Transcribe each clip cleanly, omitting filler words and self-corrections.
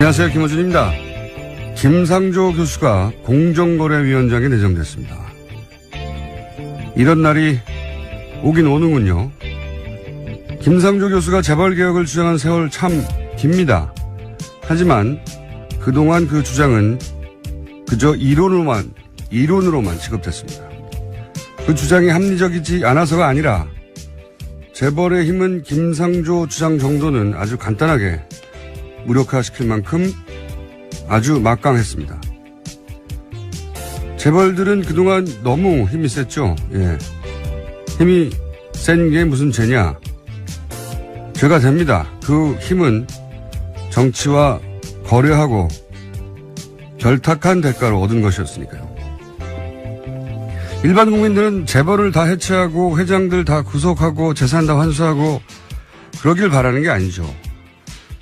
안녕하세요. 김호준입니다. 김상조 교수가 공정거래위원장에 내정됐습니다. 이런 날이 오긴 오는군요. 김상조 교수가 재벌개혁을 주장한 세월 참 깁니다. 하지만 그동안 그 주장은 그저 이론으로만 취급됐습니다. 그 주장이 합리적이지 않아서가 아니라 재벌의 힘은 김상조 주장 정도는 아주 간단하게 무력화시킬 만큼 아주 막강했습니다. 재벌들은 그동안 너무 힘이 셌죠. 예. 힘이 센 게 무슨 죄냐. 죄가 됩니다. 그 힘은 정치와 거래하고 결탁한 대가로 얻은 것이었으니까요. 일반 국민들은 재벌을 다 해체하고 회장들 다 구속하고 재산 다 환수하고 그러길 바라는 게 아니죠.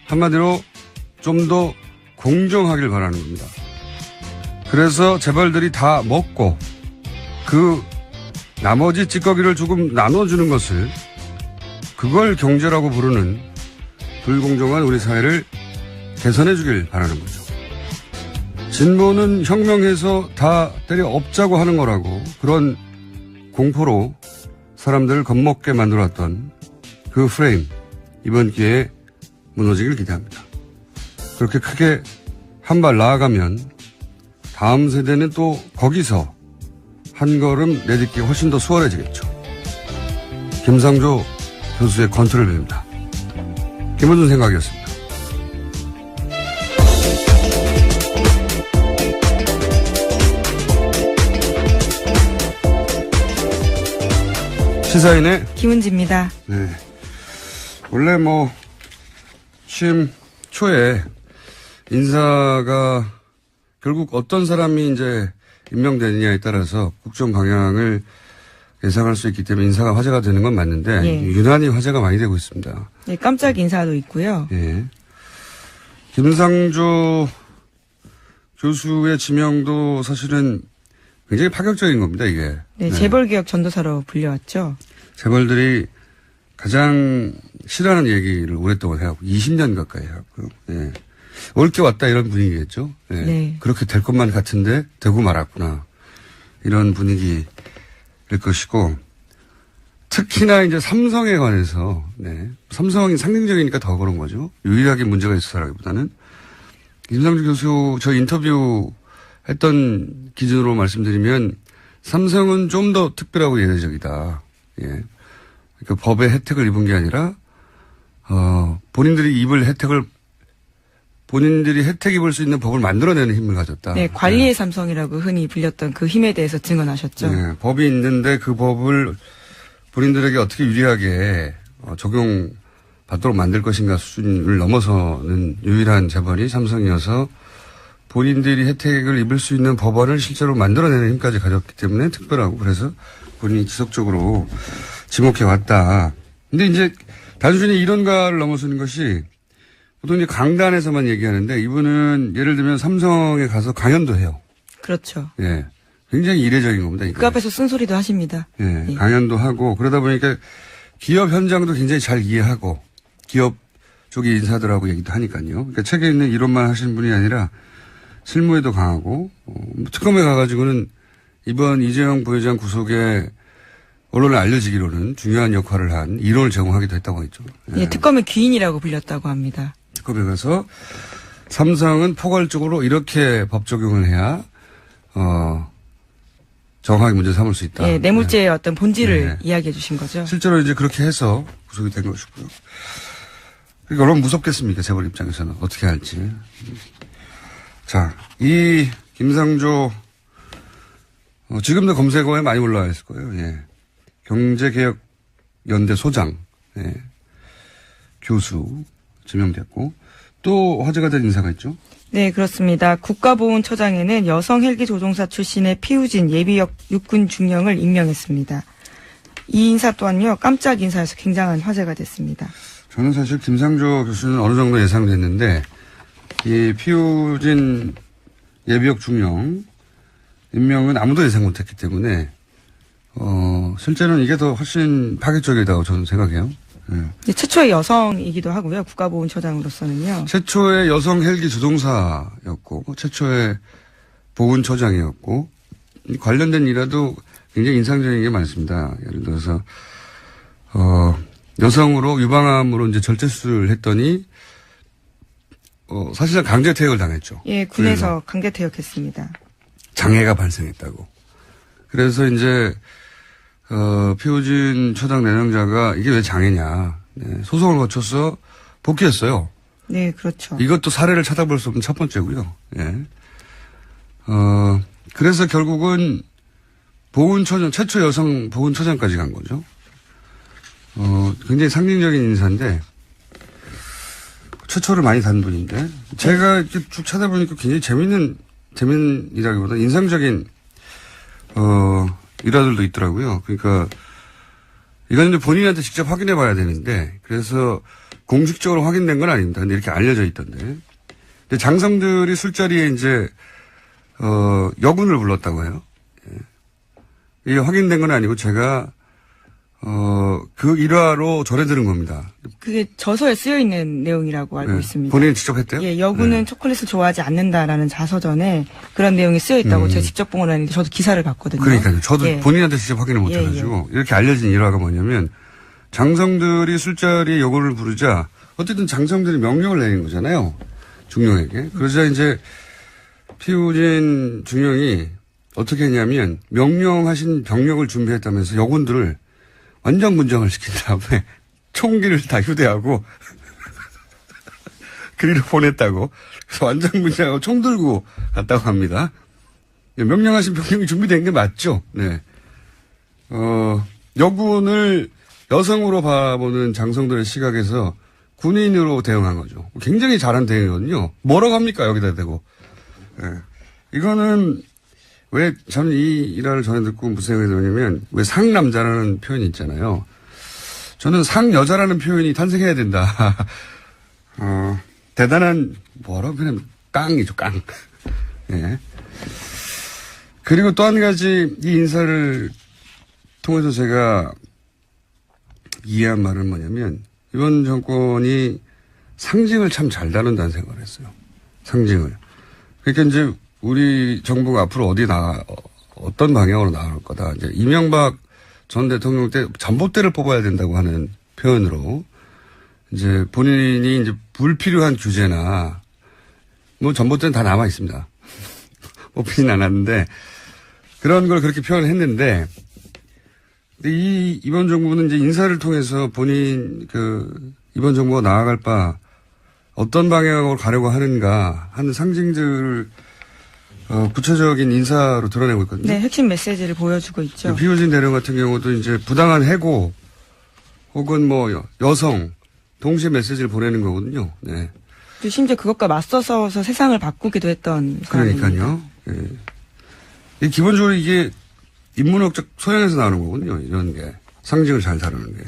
한마디로 좀 더 공정하길 바라는 겁니다. 그래서 재벌들이 다 먹고 그 나머지 찌꺼기를 조금 나눠주는 것을 그걸 경제라고 부르는 불공정한 우리 사회를 개선해 주길 바라는 거죠. 진보는 혁명해서 다 때려 엎자고 하는 거라고 그런 공포로 사람들을 겁먹게 만들었던 그 프레임 이번 기회에 무너지길 기대합니다. 그렇게 크게 한 발 나아가면 다음 세대는 또 거기서 한 걸음 내딛기 훨씬 더 수월해지겠죠. 김상조 교수의 권투를 빕니다. 김호준 생각이었습니다. 시사인의 김은지입니다. 네. 원래 취임 초에 인사가 결국 어떤 사람이 이제 임명되느냐에 따라서 국정 방향을 예상할 수 있기 때문에 인사가 화제가 되는 건 맞는데 예. 유난히 화제가 많이 되고 있습니다. 네, 깜짝 인사도 있고요. 예. 김상조 교수의 지명도 사실은 굉장히 파격적인 겁니다, 이게. 네, 재벌개혁 전도사로 불려왔죠. 재벌들이 가장 싫어하는 얘기를 오랫동안 해왔고 20년 가까이 해왔고요. 예. 옳게 왔다 이런 분위기겠죠. 예. 네. 그렇게 될 것만 같은데 되고 말았구나. 이런 분위기일 것이고 특히나 이제 삼성에 관해서 삼성이 상징적이니까 더 그런 거죠. 유일하게 문제가 있어서라기보다는 김상조 교수 저 인터뷰 했던 기준으로 말씀드리면 삼성은 좀 더 특별하고 예외적이다. 예. 그 법의 혜택을 입은 게 아니라 본인들이 혜택 입을 수 있는 법을 만들어내는 힘을 가졌다. 네, 관리의 삼성이라고 흔히 불렸던 그 힘에 대해서 증언하셨죠. 네, 법이 있는데 그 법을 본인들에게 어떻게 유리하게 적용받도록 만들 것인가 수준을 넘어서는 유일한 재벌이 삼성이어서 본인들이 혜택을 입을 수 있는 법안을 실제로 만들어내는 힘까지 가졌기 때문에 특별하고 그래서 본인이 지속적으로 지목해 왔다. 근데 이제 단순히 이론가를 넘어서는 것이 보통 이제 강단에서만 얘기하는데 이분은 예를 들면 삼성에 가서 강연도 해요. 그렇죠. 예. 굉장히 이례적인 겁니다. 이게. 그 앞에서 쓴소리도 하십니다. 예. 예. 강연도 하고 그러다 보니까 기업 현장도 굉장히 잘 이해하고 기업 쪽의 인사들하고 얘기도 하니까요. 그러니까 책에 있는 이론만 하시는 분이 아니라 실무에도 강하고 특검에 가가지고는 이번 이재용 부회장 구속에 언론에 알려지기로는 중요한 역할을 한 이론을 제공하기도 했다고 했죠. 예, 특검의 귀인이라고 불렸다고 합니다. 특검에 가서 삼성은 포괄적으로 이렇게 법 적용을 해야 정확하게 문제 삼을 수 있다. 예, 뇌물죄의 어떤 본질을 네. 이야기해 주신 거죠. 실제로 이제 그렇게 해서 구속이 된 것이고요. 그러니까 얼마나 무섭겠습니까? 재벌 입장에서는 어떻게 할지. 자, 이 김상조 지금도 검색어에 많이 올라와 있을 거예요. 예. 경제개혁연대 소장 교수 지명됐고 또 화제가 된 인사가 있죠. 네, 그렇습니다. 국가보훈처장에는 여성 헬기 조종사 출신의 피우진 예비역 육군 중령을 임명했습니다. 이 인사 또한요, 깜짝 인사에서 굉장한 화제가 됐습니다. 저는 사실 김상조 교수는 어느 정도 예상됐는데 이 피우진 예비역 중령 임명은 아무도 예상 못했기 때문에 실제로는 이게 더 훨씬 파격적이다고 저는 생각해요. 최초의 여성이기도 하고요. 국가보훈처장으로서는요. 최초의 여성 헬기 조종사였고, 최초의 보훈처장이었고, 관련된 일화도 굉장히 인상적인 게 많습니다. 예를 들어서, 여성으로 유방암으로 이제 절제술을 했더니, 사실상 강제퇴역을 당했죠. 예, 군에서 강제퇴역했습니다. 장애가 발생했다고. 그래서 이제, 피우진 처장 내정자가 이게 왜 장애냐. 네, 소송을 거쳐서 복귀했어요. 네, 그렇죠. 이것도 사례를 찾아볼 수 없는 첫 번째고요. 예. 그래서 결국은 보훈처장, 최초 여성 보훈처장까지 간 거죠. 굉장히 상징적인 인사인데, 최초를 많이 단 분인데, 제가 이렇게 쭉 찾아보니까 굉장히 재밌는이라기보다 인상적인, 일화들도 있더라고요. 그러니까, 이건 이제 본인한테 직접 확인해 봐야 되는데, 그래서 공식적으로 확인된 건 아닙니다. 근데 이렇게 알려져 있던데. 근데 장성들이 술자리에 이제, 여군을 불렀다고 해요. 예. 이게 확인된 건 아니고 제가, 그 일화로 전해 들은 겁니다. 그게 저서에 쓰여 있는 내용이라고 알고 있습니다. 본인이 직접 했대요? 예, 여군은 초콜릿을 좋아하지 않는다라는 자서전에 그런 내용이 쓰여 있다고 제가 직접 본 건 아닌데 저도 기사를 봤거든요. 그러니까요. 저도 예. 본인한테 직접 확인을 못 해가지고 이렇게 알려진 일화가 뭐냐면 장성들이 술자리에 여군을 부르자 어쨌든 장성들이 명령을 내린 거잖아요. 중령에게. 그러자 이제 피우진 중령이 어떻게 했냐면 명령하신 병력을 준비했다면서 여군들을 완전 문정을 시킨 다음에 총기를 다 휴대하고 그리로 보냈다고. 그래서 완전 문정하고 총 들고 갔다고 합니다. 명령하신 병력이 준비된 게 맞죠? 네. 여군을 여성으로 바라보는 장성들의 시각에서 군인으로 대응한 거죠. 굉장히 잘한 대응이거든요. 뭐라고 합니까? 여기다 대고. 네. 이거는 왜 저는 이 일화를 전해 듣고 무슨 생각이 들었냐면 왜 상남자라는 표현이 있잖아요. 저는 상여자라는 표현이 탄생해야 된다. 대단한 뭐라고 표현하면 깡이죠. 깡. 예. 그리고 또 한 가지 이 인사를 통해서 제가 이해한 말은 뭐냐면 이번 정권이 상징을 참 잘 다룬다는 생각을 했어요. 상징을. 그러니까 이제 우리 정부가 앞으로 어떤 방향으로 나갈 거다. 이제 이명박 전 대통령 때 전봇대를 뽑아야 된다고 하는 표현으로 이제 본인이 이제 불필요한 규제나 뭐 전봇대는 다 남아 있습니다. 뽑히진 않았는데 그런 걸 그렇게 표현했는데 이번 정부는 이제 인사를 통해서 본인 이번 정부가 나아갈 바 어떤 방향으로 가려고 하는가 하는 상징들을 구체적인 인사로 드러내고 있거든요. 네, 핵심 메시지를 보여주고 있죠. 피우진 대령 같은 경우도 이제 부당한 해고 혹은 뭐 여성 동시에 메시지를 보내는 거거든요. 네. 심지어 그것과 맞서서 세상을 바꾸기도 했던 사람입니다. 그러니까요. 네. 기본적으로 이게 인문학적 소양에서 나오는 거거든요. 이런 게 상징을 잘 다루는 게.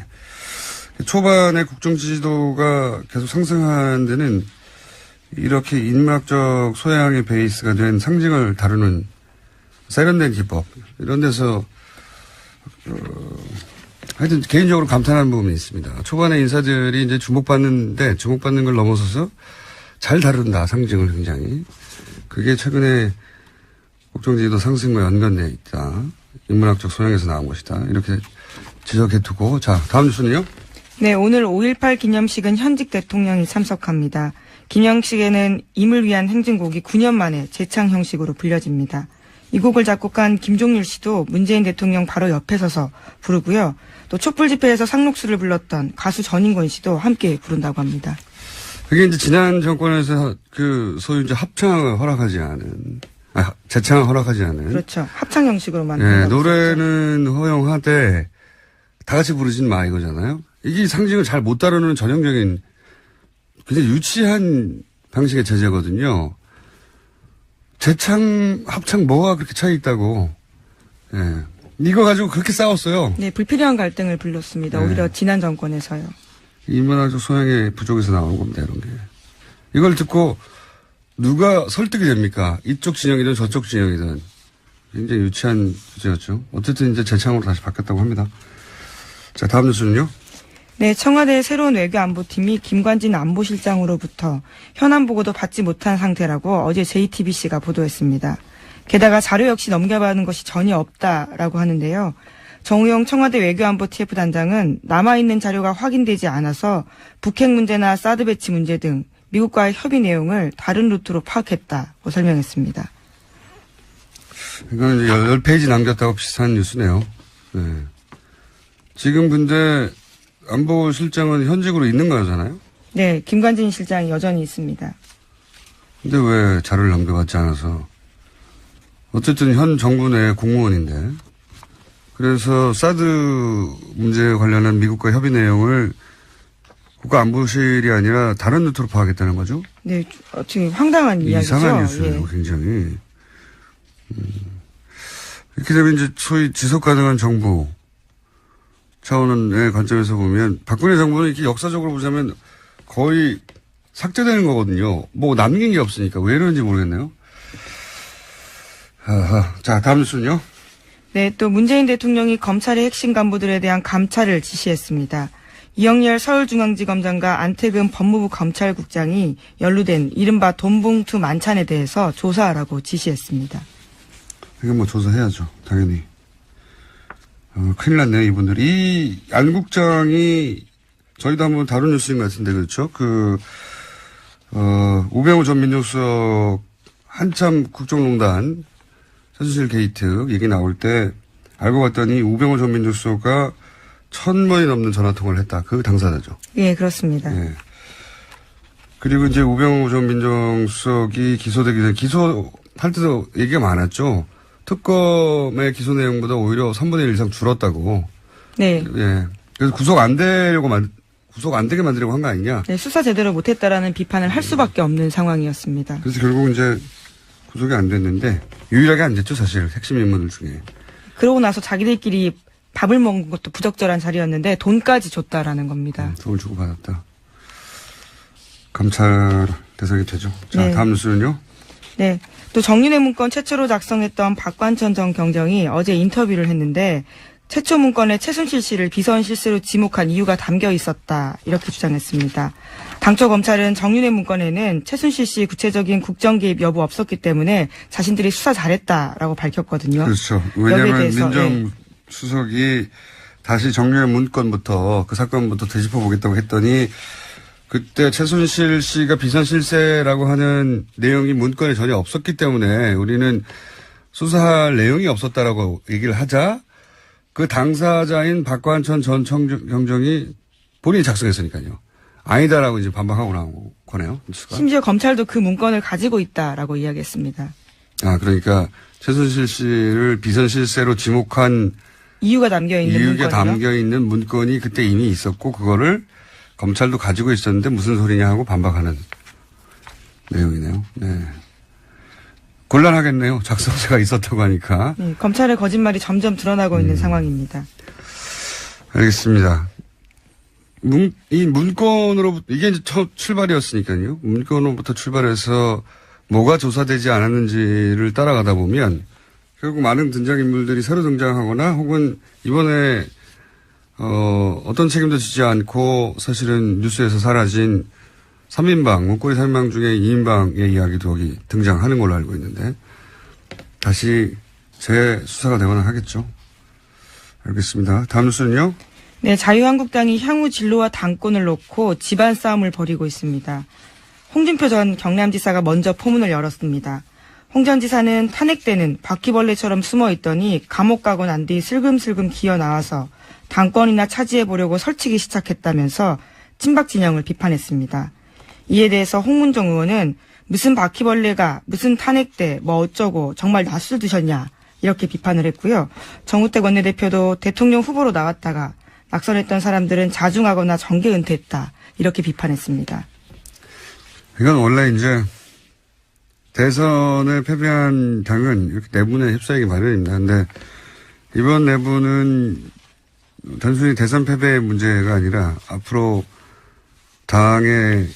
초반에 국정 지지도가 계속 상승하는 데는 이렇게 인문학적 소양의 베이스가 된 상징을 다루는 세련된 기법 이런 데서 하여튼 개인적으로 감탄하는 부분이 있습니다. 초반에 인사들이 이제 주목받는 걸 넘어서서 잘 다룬다 상징을 굉장히 그게 최근에 국정지지도 상승과 연관되어 있다. 인문학적 소양에서 나온 것이다. 이렇게 지적해두고 자 다음 뉴스는요. 네, 오늘 5.18 기념식은 현직 대통령이 참석합니다. 기념식에는 임을 위한 행진곡이 9년 만에 재창 형식으로 불려집니다. 이 곡을 작곡한 김종률 씨도 문재인 대통령 바로 옆에 서서 부르고요. 또 촛불 집회에서 상록수를 불렀던 가수 전인권 씨도 함께 부른다고 합니다. 그게 이제 지난 정권에서 소위 이제 합창을 허락하지 않은, 재창을 허락하지 않은. 그렇죠. 합창 형식으로 만든. 네, 노래는 허용하되 다 같이 부르진 마 이거잖아요. 이게 상징을 잘 못 다루는 전형적인 굉장히 유치한 방식의 제재거든요. 재창, 합창 뭐가 그렇게 차이 있다고. 예. 이거 가지고 그렇게 싸웠어요. 네, 불필요한 갈등을 불렀습니다. 네. 오히려 지난 정권에서요. 인문학적 소양의 부족에서 나온 겁니다, 이런 게. 이걸 듣고 누가 설득이 됩니까? 이쪽 진영이든 저쪽 진영이든. 굉장히 유치한 주제였죠. 어쨌든 이제 재창으로 다시 바뀌었다고 합니다. 자, 다음 뉴스는요? 네, 청와대 새로운 외교안보팀이 김관진 안보실장으로부터 현안 보고도 받지 못한 상태라고 어제 JTBC가 보도했습니다. 게다가 자료 역시 넘겨받은 것이 전혀 없다라고 하는데요. 정우영 청와대 외교안보 TF 단장은 남아있는 자료가 확인되지 않아서 북핵 문제나 사드 배치 문제 등 미국과의 협의 내용을 다른 루트로 파악했다고 설명했습니다. 이건 10페이지 남겼다고 비슷한 뉴스네요. 네. 지금 근데 안보실장은 현직으로 있는 거잖아요? 네, 김관진 실장이 여전히 있습니다. 근데 왜 자료를 넘겨받지 않아서? 어쨌든 현 정부 내 공무원인데. 그래서 사드 문제에 관련한 미국과 협의 내용을 국가안보실이 아니라 다른 루트로 파악했다는 거죠? 네, 지금 황당한 이야기죠. 이상한 뉴스예요, 예. 굉장히. 이렇게 되면 이제 소위 지속 가능한 정부 차원의 관점에서 보면 박근혜 정부는 이렇게 역사적으로 보자면 거의 삭제되는 거거든요. 뭐 남긴 게 없으니까 왜 이러는지 모르겠네요. 자, 다음 뉴스는요. 네, 또 문재인 대통령이 검찰의 핵심 간부들에 대한 감찰을 지시했습니다. 이영렬 서울중앙지검장과 안태근 법무부 검찰국장이 연루된 이른바 돈봉투 만찬에 대해서 조사하라고 지시했습니다. 이건 뭐 조사해야죠, 당연히. 큰일 났네요, 이분들이. 이 안 국장이 저희도 한번 다룬 뉴스인 것 같은데, 그렇죠? 우병우 전 민정수석 한참 국정농단 최순실 게이트 얘기 나올 때 알고 봤더니 우병우 전 민정수석과 1,000번이 넘는 전화통화를 했다. 그 당사자죠. 예, 그렇습니다. 예. 그리고 이제 우병우 전 민정수석이 기소되기 전에 기소할 때도 얘기가 많았죠. 특검의 기소 내용보다 오히려 3분의 1 이상 줄었다고. 네. 예. 그래서 구속 안 되게 만들려고 한 거 아니냐. 네, 수사 제대로 못했다라는 비판을 할 수밖에 없는 상황이었습니다. 그래서 결국 이제 구속이 안 됐는데 유일하게 안 됐죠, 사실. 핵심 인물들 중에. 그러고 나서 자기들끼리 밥을 먹은 것도 부적절한 자리였는데 돈까지 줬다라는 겁니다. 돈을 주고 받았다. 감찰 대상이 되죠. 자, 네. 다음 뉴스는요. 네. 또 정윤회 문건 최초로 작성했던 박관천 전 경정이 어제 인터뷰를 했는데 최초 문건에 최순실 씨를 비선 실세로 지목한 이유가 담겨 있었다. 이렇게 주장했습니다. 당초 검찰은 정윤회 문건에는 최순실 씨 구체적인 국정 개입 여부 없었기 때문에 자신들이 수사 잘했다라고 밝혔거든요. 그렇죠. 여기에 왜냐하면 대해서, 민정수석이 다시 정윤회 문건부터 그 사건부터 되짚어보겠다고 했더니 그때 최순실 씨가 비선 실세라고 하는 내용이 문건에 전혀 없었기 때문에 우리는 수사할 내용이 없었다라고 얘기를 하자 그 당사자인 박관천 전 경정이 본인이 작성했으니까요. 아니다라고 이제 반박하고 나온 거네요. 뉴스가. 심지어 검찰도 그 문건을 가지고 있다라고 이야기했습니다. 아, 그러니까 최순실 씨를 비선 실세로 지목한 이유가 담겨 있는 이유가 문건이요. 담겨 있는 문건이 그때 이미 있었고 그거를 검찰도 가지고 있었는데 무슨 소리냐 하고 반박하는 내용이네요. 네. 곤란하겠네요. 작성자가 있었다고 하니까. 네, 검찰의 거짓말이 점점 드러나고 있는 상황입니다. 알겠습니다. 이 문건으로부터 이게 이제 첫 출발이었으니까요. 문건으로부터 출발해서 뭐가 조사되지 않았는지를 따라가다 보면 결국 많은 등장인물들이 새로 등장하거나 혹은 이번에 어떤 책임도 지지 않고 사실은 뉴스에서 사라진 3인방, 문고리 3인방 중에 2인방의 이야기도 여기 등장하는 걸로 알고 있는데 다시 재수사가 되거나 하겠죠. 알겠습니다. 다음 뉴스는요. 네, 자유한국당이 향후 진로와 당권을 놓고 집안 싸움을 벌이고 있습니다. 홍준표 전 경남지사가 먼저 포문을 열었습니다. 홍 전 지사는 탄핵 때는 바퀴벌레처럼 숨어있더니 감옥 가고 난 뒤 슬금슬금 기어 나와서 당권이나 차지해보려고 설치기 시작했다면서 친박 진영을 비판했습니다. 이에 대해서 홍문종 의원은 무슨 바퀴벌레가 무슨 탄핵 때 뭐 어쩌고 정말 낯을 드셨냐 이렇게 비판을 했고요. 정우택 원내대표도 대통령 후보로 나왔다가 낙선했던 사람들은 자중하거나 정계 은퇴했다 이렇게 비판했습니다. 이건 원래 이제 대선에 패배한 당은 이렇게 내분에 휩싸이기 마련입니다. 근데 이번 내분은 단순히 대선 패배의 문제가 아니라 앞으로 당의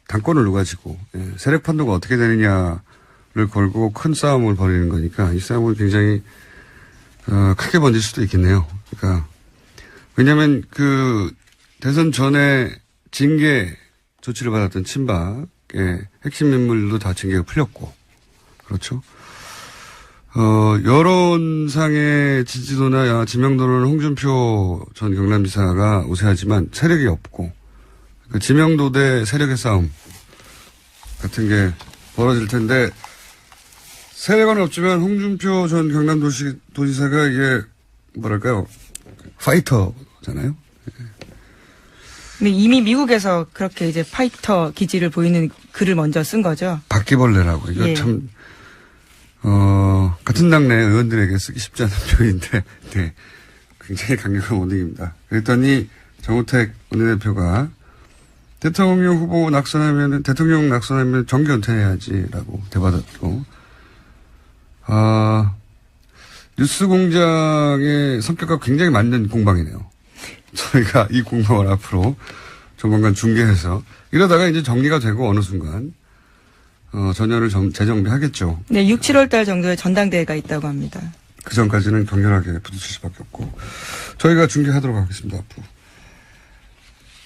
당권을 누가 지고 세력 판도가 어떻게 되느냐를 걸고 큰 싸움을 벌이는 거니까 이 싸움은 굉장히 크게 번질 수도 있겠네요. 그러니까 왜냐하면 그 대선 전에 징계 조치를 받았던 친박의 핵심 인물도 다 징계가 풀렸고, 그렇죠. 여론상의 지지도나 지명도는 홍준표 전 경남지사가 우세하지만 세력이 없고, 그 지명도 대 세력의 싸움 같은 게 벌어질 텐데, 세력은 없지만 홍준표 전 경남도지사가 이게 뭐랄까요, 파이터잖아요. 근데 이미 미국에서 그렇게 이제 파이터 기질을 보이는 글을 먼저 쓴 거죠. 바퀴벌레라고. 이거 예. 참, 같은 당내 의원들에게 쓰기 쉽지 않은 표현인데, 네. 굉장히 강력한 원칙입니다. 그랬더니 정우택 원내대표가 대통령 낙선하면 정기 은퇴해야지라고 대받았고, 뉴스 공장의 성격과 굉장히 맞는 공방이네요. 저희가 이 공방을 앞으로 조만간 중계해서 이러다가 이제 정리가 되고 어느 순간 전열을 재정비하겠죠. 네, 6, 7월 달 정도에 전당대회가 있다고 합니다. 그 전까지는 격렬하게 부딪힐 수밖에 없고 저희가 중계하도록 하겠습니다. 앞으로.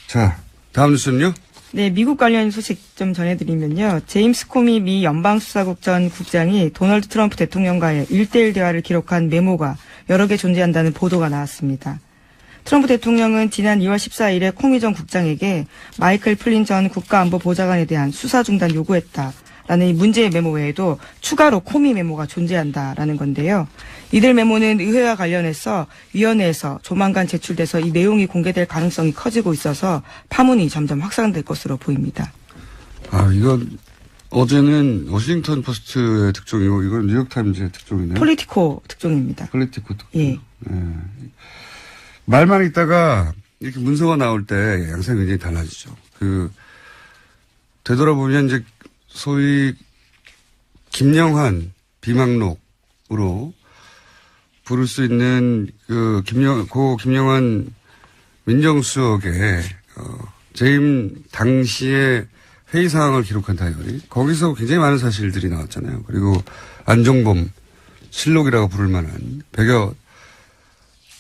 자, 다음 뉴스는요. 네, 미국 관련 소식 좀 전해드리면요. 제임스 코미 미 연방수사국 전 국장이 도널드 트럼프 대통령과의 1대1 대화를 기록한 메모가 여러 개 존재한다는 보도가 나왔습니다. 트럼프 대통령은 지난 2월 14일에 코미 전 국장에게 마이클 플린 전 국가안보보좌관에 대한 수사 중단 요구했다라는 이 문제의 메모 외에도 추가로 코미 메모가 존재한다라는 건데요. 이들 메모는 의회와 관련해서 위원회에서 조만간 제출돼서 이 내용이 공개될 가능성이 커지고 있어서 파문이 점점 확산될 것으로 보입니다. 이건 어제는 워싱턴 포스트의 특종이고 이건 뉴욕타임즈의 특종이네요. 폴리티코 특종입니다. 폴리티코 특종. 예. 말만 있다가 이렇게 문서가 나올 때 양상이 굉장히 달라지죠. 되돌아보면 이제 소위 김영환 비망록으로 부를 수 있는 김영환 민정수석의 재임 당시의 회의 사항을 기록한 다이어리. 거기서 굉장히 많은 사실들이 나왔잖아요. 그리고 안종범 실록이라고 부를 만한 100여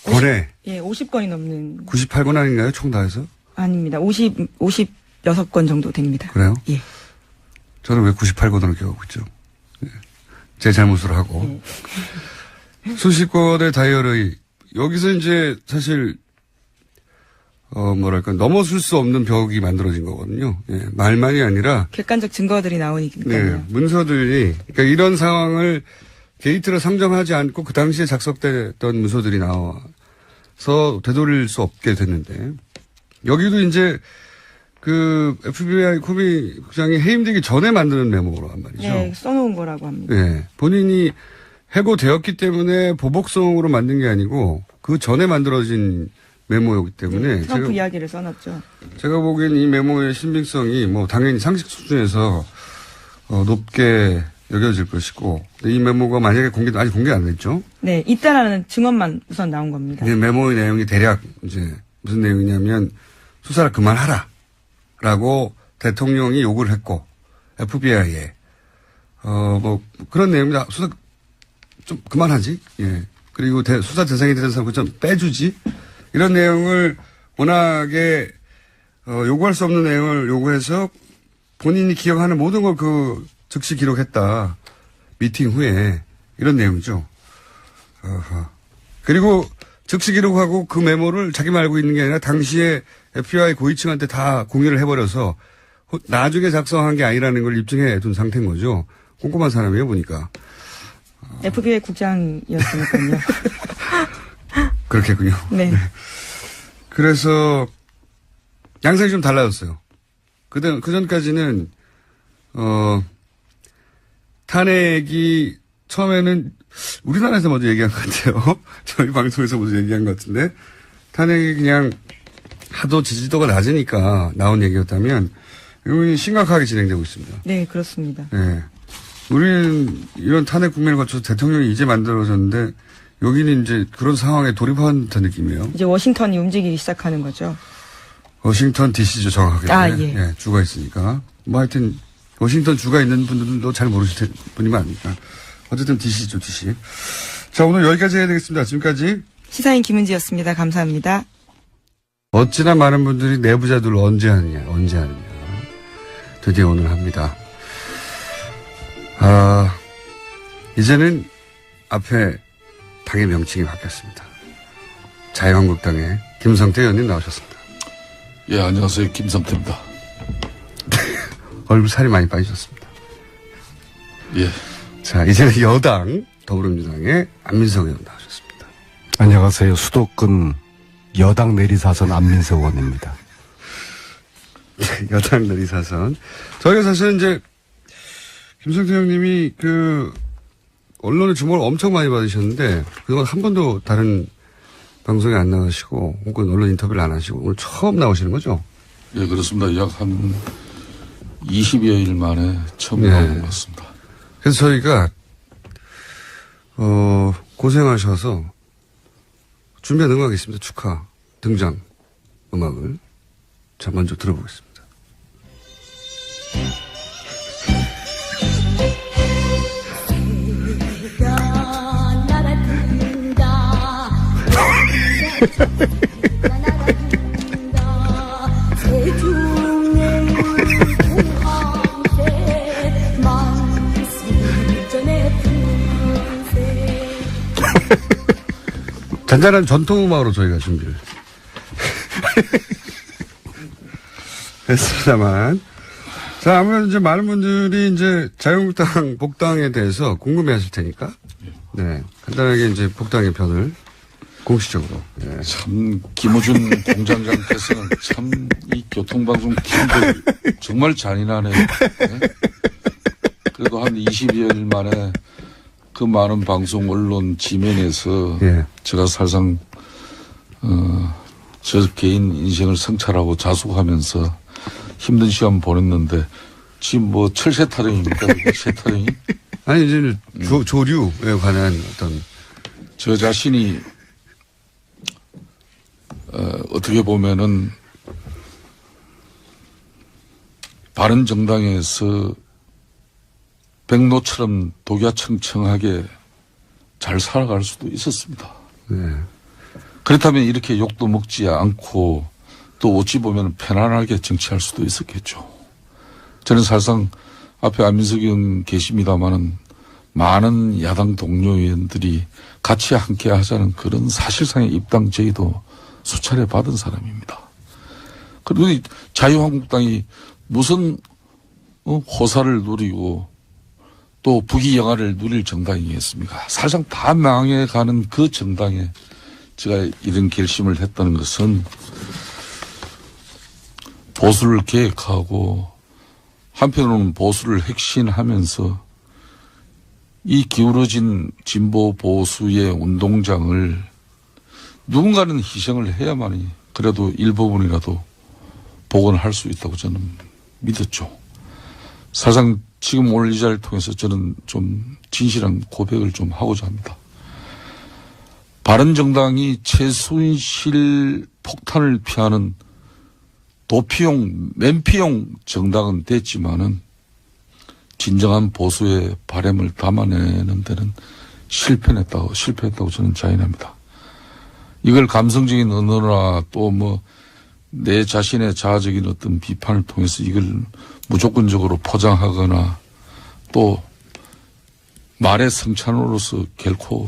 권에. 예, 50건이 넘는. 98권 아닌가요? 총 다 해서? 아닙니다. 56건 정도 됩니다. 그래요? 예. 저는 왜 98권으로 기억하고 있죠? 예. 제 잘못으로 하고. 예. 수십 권의 다이어리. 여기서 이제 사실, 넘어설 수 없는 벽이 만들어진 거거든요. 예. 말만이 아니라. 객관적 증거들이 나오니까요. 네. 문서들이, 그러니까 이런 상황을 게이트로 상정하지 않고 그 당시에 작성됐던 문서들이 나와서 되돌릴 수 없게 됐는데, 여기도 이제 FBI 코미 국장이 해임되기 전에 만드는 메모란 말이죠. 네, 써놓은 거라고 합니다. 네. 본인이 해고되었기 때문에 보복성으로 만든 게 아니고 그 전에 만들어진 메모였기 때문에. 네, 트럼프 이야기를 써놨죠. 제가 보기엔 이 메모의 신빙성이 당연히 상식 수준에서 높게 여겨질 것이고, 이 메모가 만약에 아직 공개 안 됐죠? 네, 있다라는 증언만 우선 나온 겁니다. 이 메모의 내용이 대략 이제 무슨 내용이냐면 수사를 그만하라 라고 대통령이 요구를 했고, FBI에 그런 내용입니다. 수사 좀 그만하지. 예. 그리고 수사 대상이 되는 사람 좀 빼주지. 이런 내용을 워낙에 요구할 수 없는 내용을 요구해서 본인이 기억하는 모든 걸 즉시 기록했다. 미팅 후에. 이런 내용이죠. 그리고 즉시 기록하고 그 메모를 자기만 알고 있는 게 아니라 당시에 FBI 고위층한테 다 공유를 해버려서 나중에 작성한 게 아니라는 걸 입증해 둔 상태인 거죠. 꼼꼼한 사람이에요, 보니까. FBI 국장이었으니까요. 그렇겠군요. 네. 그래서 양상이 좀 달라졌어요. 그 전까지는 탄핵이 처음에는 우리나라에서 먼저 얘기한 것 같아요. 저희 방송에서 먼저 얘기한 것 같은데, 탄핵이 그냥 하도 지지도가 낮으니까 나온 얘기였다면 이건 심각하게 진행되고 있습니다. 네, 그렇습니다. 네. 우리는 이런 탄핵 국면을 거쳐서 대통령이 이제 만들어졌는데 여기는 이제 그런 상황에 돌입한 듯한 느낌이에요. 이제 워싱턴이 움직이기 시작하는 거죠. 워싱턴 DC죠, 정확하게. 예. 예, 주가 있으니까. 하여튼 워싱턴 주가 있는 분들도 잘 모르실 분이면 아닙니까. 어쨌든 DC죠, DC. 자, 오늘 여기까지 해야 되겠습니다. 지금까지 시사인 김은지였습니다. 감사합니다. 어찌나 많은 분들이 내부자들 언제 하느냐. 드디어 오늘 합니다. 이제는 앞에 당의 명칭이 바뀌었습니다. 자유한국당의 김성태 의원님 나오셨습니다. 예, 안녕하세요. 김성태입니다. 얼굴 살이 많이 빠지셨습니다. 예. 자, 이제는 여당 더불어민주당의 안민석 의원 나오셨습니다. 안녕하세요. 수도권 여당 내리사선 안민석 의원입니다. 여당 내리사선. 저희가 사실은 이제 김성태 형님이 언론의 주목을 엄청 많이 받으셨는데 그동안 한 번도 다른 방송에 안 나가시고 혹은 언론 인터뷰를 안 하시고 오늘 처음 나오시는 거죠? 예, 그렇습니다. 약 한 20여일 만에 처음 나오는 것 같습니다. 그래서 저희가 고생하셔서 준비한 음악이 있습니다. 축하 등장 음악을 자 먼저 들어보겠습니다. 잔잔한 전통음악으로 저희가 준비를 했습니다만. 자, 아무래도 이제 많은 분들이 이제 자유한국당 복당에 대해서 궁금해 하실 테니까. 네. 간단하게 이제 복당의 편을 공식적으로. 네. 참, 김호준 공장장께서는 참, 이 교통방송 팀들 정말 잔인하네요. 네? 그래도 한 20여일 만에 그 많은 방송 언론 지면에서 제가 사실상, 저 개인 인생을 성찰하고 자숙하면서 힘든 시간 보냈는데 지금 뭐 철새 타령입니까? 새 타령이? 아니, 이제 조류에 관한 어떤. 저 자신이, 어떻게 보면은 바른정당에서 백로처럼 독야청청하게 잘 살아갈 수도 있었습니다. 네. 그렇다면 이렇게 욕도 먹지 않고 또 어찌 보면 편안하게 정치할 수도 있었겠죠. 저는 사실상 앞에 안민석 의원 계십니다마는 많은 야당 동료 의원들이 같이 함께 하자는 그런 사실상의 입당 제의도 수차례 받은 사람입니다. 그리고 자유한국당이 무슨 호사를 누리고 또 부귀영화를 누릴 정당이겠습니까? 사실상 다 망해가는 그 정당에 제가 이런 결심을 했다는 것은 보수를 계획하고 한편으로는 보수를 핵심하면서 이 기울어진 진보 보수의 운동장을 누군가는 희생을 해야만이 그래도 일부분이라도 복원할 수 있다고 저는 믿었죠. 사실상 지금 오늘 이 자리를 통해서 저는 좀 진실한 고백을 좀 하고자 합니다. 바른정당이 최순실 폭탄을 피하는 도피용, 맨피용 정당은 됐지만은 진정한 보수의 바람을 담아내는 데는 실패했다고 저는 자인합니다. 이걸 감성적인 언어나 또 뭐 내 자신의 자아적인 어떤 비판을 통해서 이걸 무조건적으로 포장하거나 또 말의 성찬으로서 결코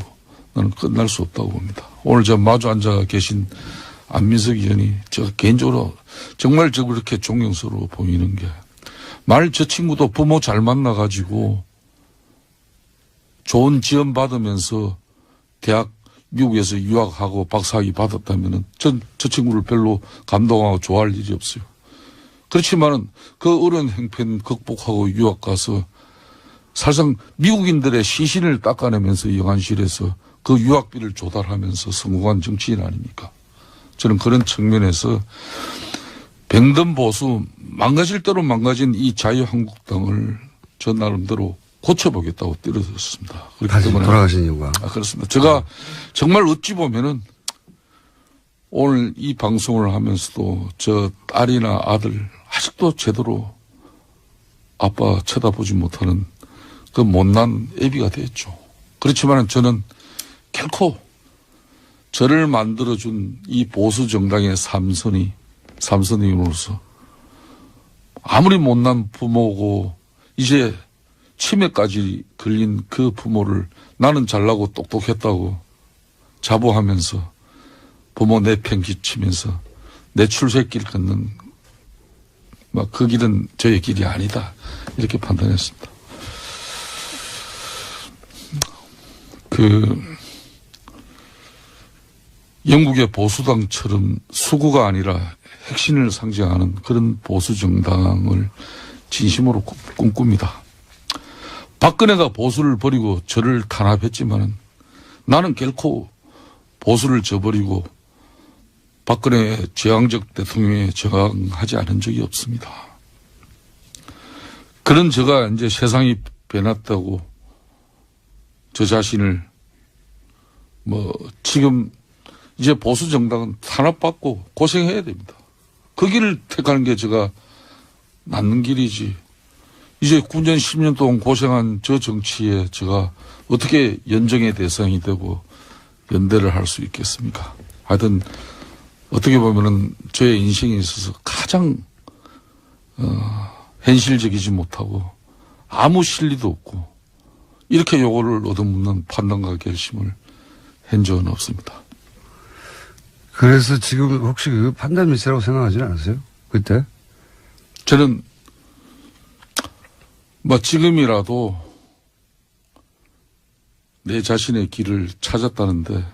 나는 끝날 수 없다고 봅니다. 오늘 저 마주 앉아 계신 안민석 의원이 제가 개인적으로 정말 저 그렇게 존경스러워 보이는 게 말 저 친구도 부모 잘 만나가지고 좋은 지원 받으면서 대학 미국에서 유학하고 박사학위 받았다면은 저 친구를 별로 감동하고 좋아할 일이 없어요. 그렇지만은 그 어려운 행편 극복하고 유학 가서 사실상 미국인들의 시신을 닦아내면서 영안실에서 그 유학비를 조달하면서 성공한 정치인 아닙니까? 저는 그런 측면에서 병든 보수 망가질 대로 망가진 이 자유한국당을 저 나름대로 고쳐보겠다고 때려들었습니다. 다시 돌아가신 이유가. 그렇습니다. 제가 정말 어찌 보면은 오늘 이 방송을 하면서도 저 딸이나 아들 아직도 제대로 아빠 쳐다보지 못하는 그 못난 애비가 됐죠. 그렇지만 저는 결코 저를 만들어준 이 보수 정당의 삼선임으로서 아무리 못난 부모고 이제 치매까지 걸린 그 부모를 나는 잘나고 똑똑했다고 자부하면서 부모 내팽개치면서 내 출세길 걷는 막 그 길은 저의 길이 아니다 이렇게 판단했습니다. 영국의 보수당처럼 수구가 아니라 핵심을 상징하는 그런 보수 정당을 진심으로 꿈꿉니다. 박근혜가 보수를 버리고 저를 탄압했지만 나는 결코 보수를 저버리고 박근혜 제왕적 대통령에 저항하지 않은 적이 없습니다. 그런 제가 이제 세상이 변했다고 저 자신을 지금 이제 보수 정당은 탄압받고 고생해야 됩니다. 그 길을 택하는 게 제가 낫는 길이지. 이제 9년 10년 동안 고생한 저 정치에 제가 어떻게 연정의 대상이 되고 연대를 할 수 있겠습니까? 하여튼 어떻게 보면은 저의 인생에 있어서 가장 현실적이지 못하고 아무 실리도 없고 이렇게 요거를 얻어묻는 판단과 결심을 한 적은 없습니다. 그래서 지금 혹시 그 판단 미스라고 생각하지는 않으세요? 그때? 저는 지금이라도 내 자신의 길을 찾았다는데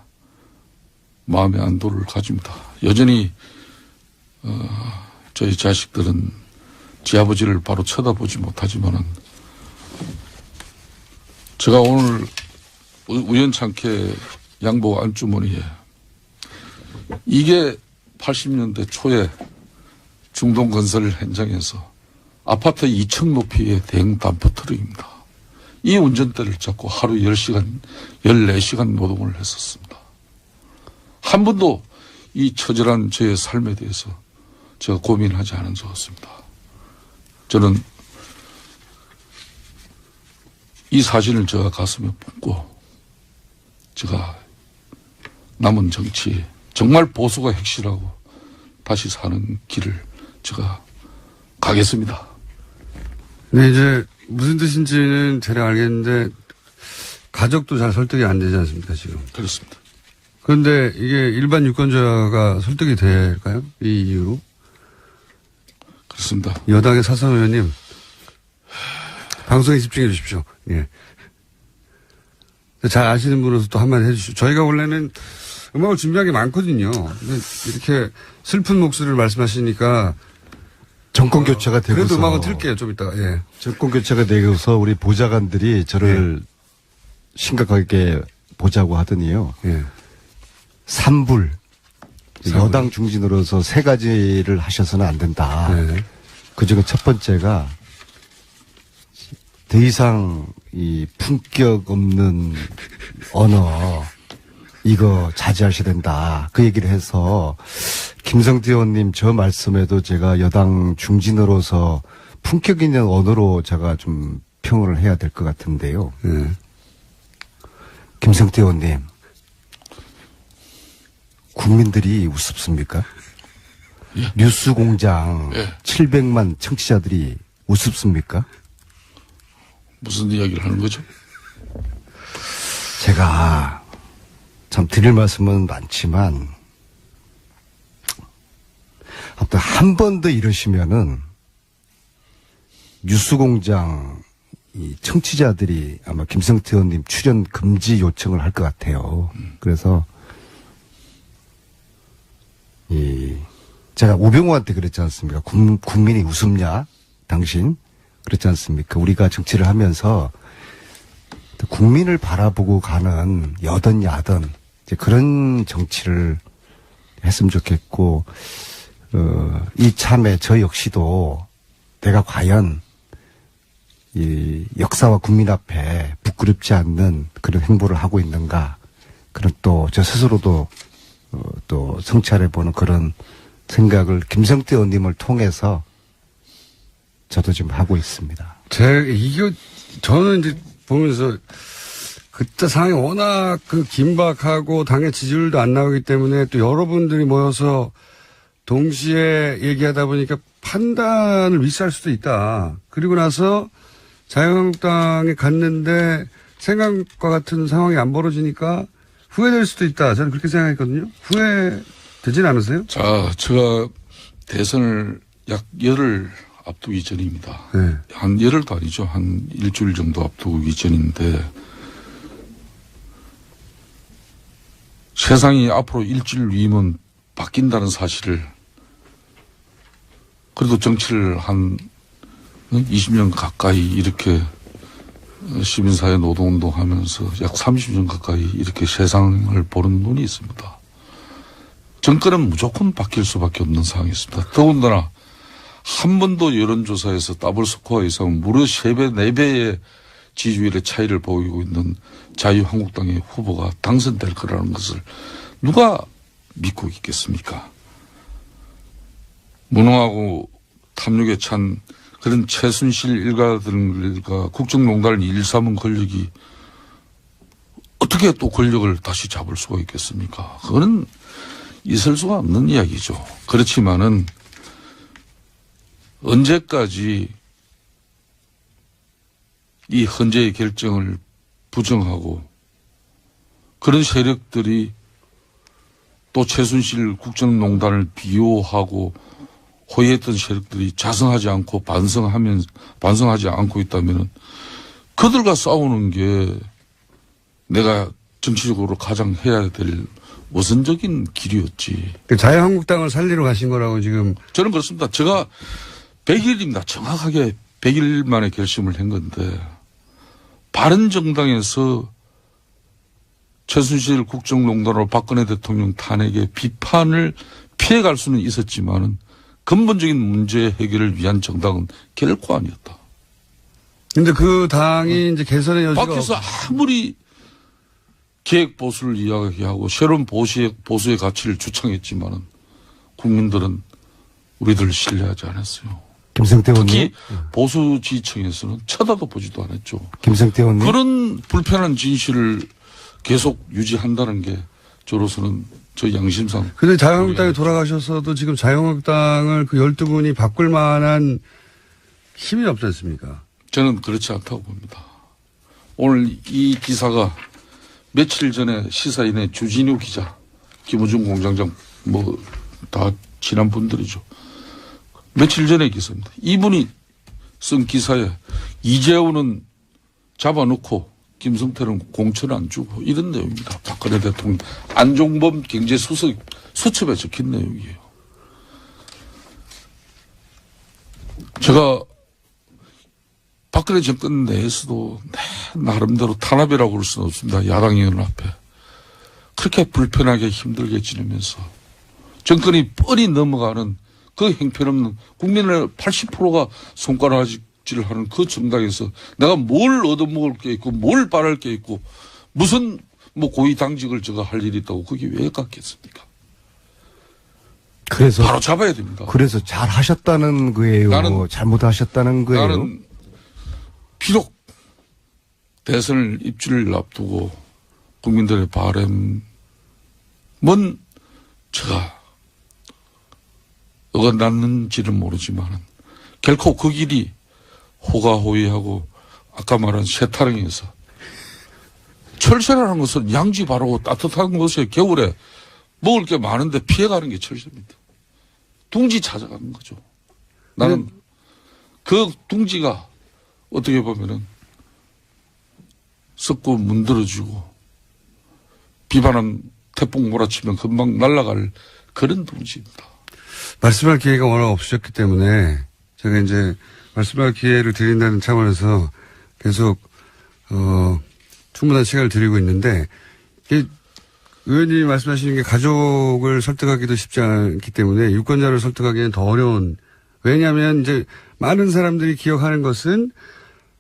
마음의 안도를 가집니다. 여전히 저희 자식들은 제 아버지를 바로 쳐다보지 못하지만은 제가 오늘 우연찮게 양복 안주머니에 이게 80년대 초에 중동건설 현장에서 아파트 2층 높이의 대형 담퍼 트럭입니다. 이 운전대를 잡고 하루 10시간, 14시간 노동을 했었습니다. 한 번도 이 처절한 저의 삶에 대해서 제가 고민하지 않은 적 없습니다. 저는 이 사진을 제가 가슴에 품고 제가 남은 정치에 정말 보수가 핵실하고 다시 사는 길을 제가 가겠습니다. 네, 이제 무슨 뜻인지는 대략 알겠는데 가족도 잘 설득이 안 되지 않습니까, 지금? 그렇습니다. 그런데 이게 일반 유권자가 설득이 될까요? 이 이유로? 그렇습니다. 여당의 사선 의원님, 방송에 집중해 주십시오. 예. 잘 아시는 분으로서 또 한마디 해주시죠. 저희가 원래는 음악을 준비한 게 많거든요. 근데 이렇게 슬픈 목소리를 말씀하시니까 정권 교체가 되고서 그래도 음악은 틀게요, 좀 이따가. 예. 정권 교체가 되고서 우리 보좌관들이 저를 심각하게 보자고 하더니요. 예. 삼불. 여당 중진으로서 세 가지를 하셔서는 안 된다. 네. 그중에 첫 번째가 더 이상 이 품격 없는 언어 이거 자제하셔야 된다. 그 얘기를 해서 김성태 의원님 저 말씀에도 제가 여당 중진으로서 품격 있는 언어로 제가 좀 평을 해야 될 것 같은데요. 예. 김성태 의원님, 국민들이 우습습니까? 예. 뉴스공장 예. 700만 청취자들이 우습습니까? 무슨 이야기를 하는 거죠? 제가 참 드릴 말씀은 많지만 아무튼 한 번 더 이러시면은 뉴스공장 이 청취자들이 아마 김성태 의원님 출연 금지 요청을 할 것 같아요. 그래서 제가 우병우한테 그랬지 않습니까? 국민이 웃음냐? 당신? 그렇지 않습니까? 우리가 정치를 하면서 국민을 바라보고 가는 여든 야든 이제 그런 정치를 했으면 좋겠고, 이참에 저 역시도 내가 과연 이 역사와 국민 앞에 부끄럽지 않는 그런 행보를 하고 있는가, 그런 또 저 스스로도 또 성찰해보는 그런 생각을 김성태 의원님을 통해서 저도 지금 하고 있습니다. 저는 이제 보면서 그때 상황이 워낙 긴박하고 당의 지지율도 안 나오기 때문에 또 여러분들이 모여서 동시에 얘기하다 보니까 판단을 미스할 수도 있다. 그리고 나서 자유한국당에 갔는데 생각과 같은 상황이 안 벌어지니까 후회될 수도 있다. 저는 그렇게 생각했거든요. 후회되진 않으세요? 자, 제가 대선을 약 열흘 앞두기 전입니다. 네. 한 열흘도 아니죠. 한 일주일 정도 앞두기 전인데 세상이 앞으로 일주일 뒤면 바뀐다는 사실을 그래도 정치를 한 20년 가까이 이렇게 시민사회 노동운동 하면서 약 30년 가까이 이렇게 세상을 보는 눈이 있습니다. 정권은 무조건 바뀔 수밖에 없는 상황이 있습니다. 더군다나 한 번도 여론조사에서 더블 스코어 이상 무려 3배, 4배의 지지율의 차이를 보이고 있는 자유한국당의 후보가 당선될 거라는 것을 누가 믿고 있겠습니까? 무능하고 탐욕에 찬 그런 최순실 일가들과 국정농단을 일삼은 권력이 어떻게 또 권력을 다시 잡을 수가 있겠습니까? 그거는 있을 수가 없는 이야기죠. 그렇지만은 언제까지 이 헌재의 결정을 부정하고 그런 세력들이 또 최순실 국정농단을 비호하고 호의했던 세력들이 자성하지 않고 반성하지 않고 있다면은 그들과 싸우는 게 내가 정치적으로 가장 해야 될 우선적인 길이었지. 자유한국당을 살리러 가신 거라고 지금. 저는 그렇습니다. 제가 100일입니다. 정확하게 100일 만에 결심을 한 건데 바른정당에서 최순실 국정농단으로 박근혜 대통령 탄핵의 비판을 피해갈 수는 있었지만은 근본적인 문제 해결을 위한 정당은 결코 아니었다. 근데 그 당이 이제 개선의 여지가. 밖에서 아무리 계획 보수를 이야기하고 새로운 보수의 가치를 주창했지만은 국민들은 우리들을 신뢰하지 않았어요. 김성태 의원님. 특히 보수 지지층에서는 쳐다도 보지도 않았죠. 김성태 의원님. 그런 불편한 진실을 계속 유지한다는 게 저로서는 저 양심상. 근데 자유한국당에 돌아가셔서도 지금 자유한국당을 그 12분이 바꿀 만한 힘이 없지 않습니까? 저는 그렇지 않다고 봅니다. 오늘 이 기사가 며칠 전에 시사인의 주진우 기자, 김우중 공장장 뭐 다 친한 분들이죠. 며칠 전에 기사입니다. 이분이 쓴 기사에 이재호는 잡아놓고 김성태는 공천 안 주고 이런 내용입니다. 박근혜 대통령 안종범 경제수석 수첩에 적힌 내용이에요. 제가 박근혜 정권 내에서도 나름대로 탄압이라고 할 수는 없습니다. 야당 의원 앞에. 그렇게 불편하게 힘들게 지내면서 정권이 뻔히 넘어가는 그 형편없는 국민의 80%가 손가락질을 하는 그 정당에서 내가 뭘 얻어먹을 게 있고 뭘 바랄 게 있고 무슨 뭐 고위 당직을 제가 할 일이 있다고 그게 왜 같겠습니까? 그래서 바로 잡아야 됩니다. 그래서 잘 하셨다는 거예요. 잘못하셨다는 거예요. 나는 비록 대선을 입주를 앞두고 국민들의 바람은 제가 어긋났는지는 모르지만 결코 그 길이 호가호위하고 아까 말한 세타령에서 철새라는 것은 양지 바르고 따뜻한 곳에 겨울에 먹을 게 많은데 피해가는 게 철새입니다. 둥지 찾아가는 거죠. 나는 그 둥지가 어떻게 보면은 썩고 문드러지고 비바람 태풍 몰아치면 금방 날아갈 그런 둥지입니다. 말씀할 기회가 워낙 없으셨기 때문에 제가 이제 말씀할 기회를 드린다는 차원에서 계속 충분한 시간을 드리고 있는데 의원님이 말씀하시는 게 가족을 설득하기도 쉽지 않기 때문에 유권자를 설득하기에는 더 어려운. 왜냐하면 이제 많은 사람들이 기억하는 것은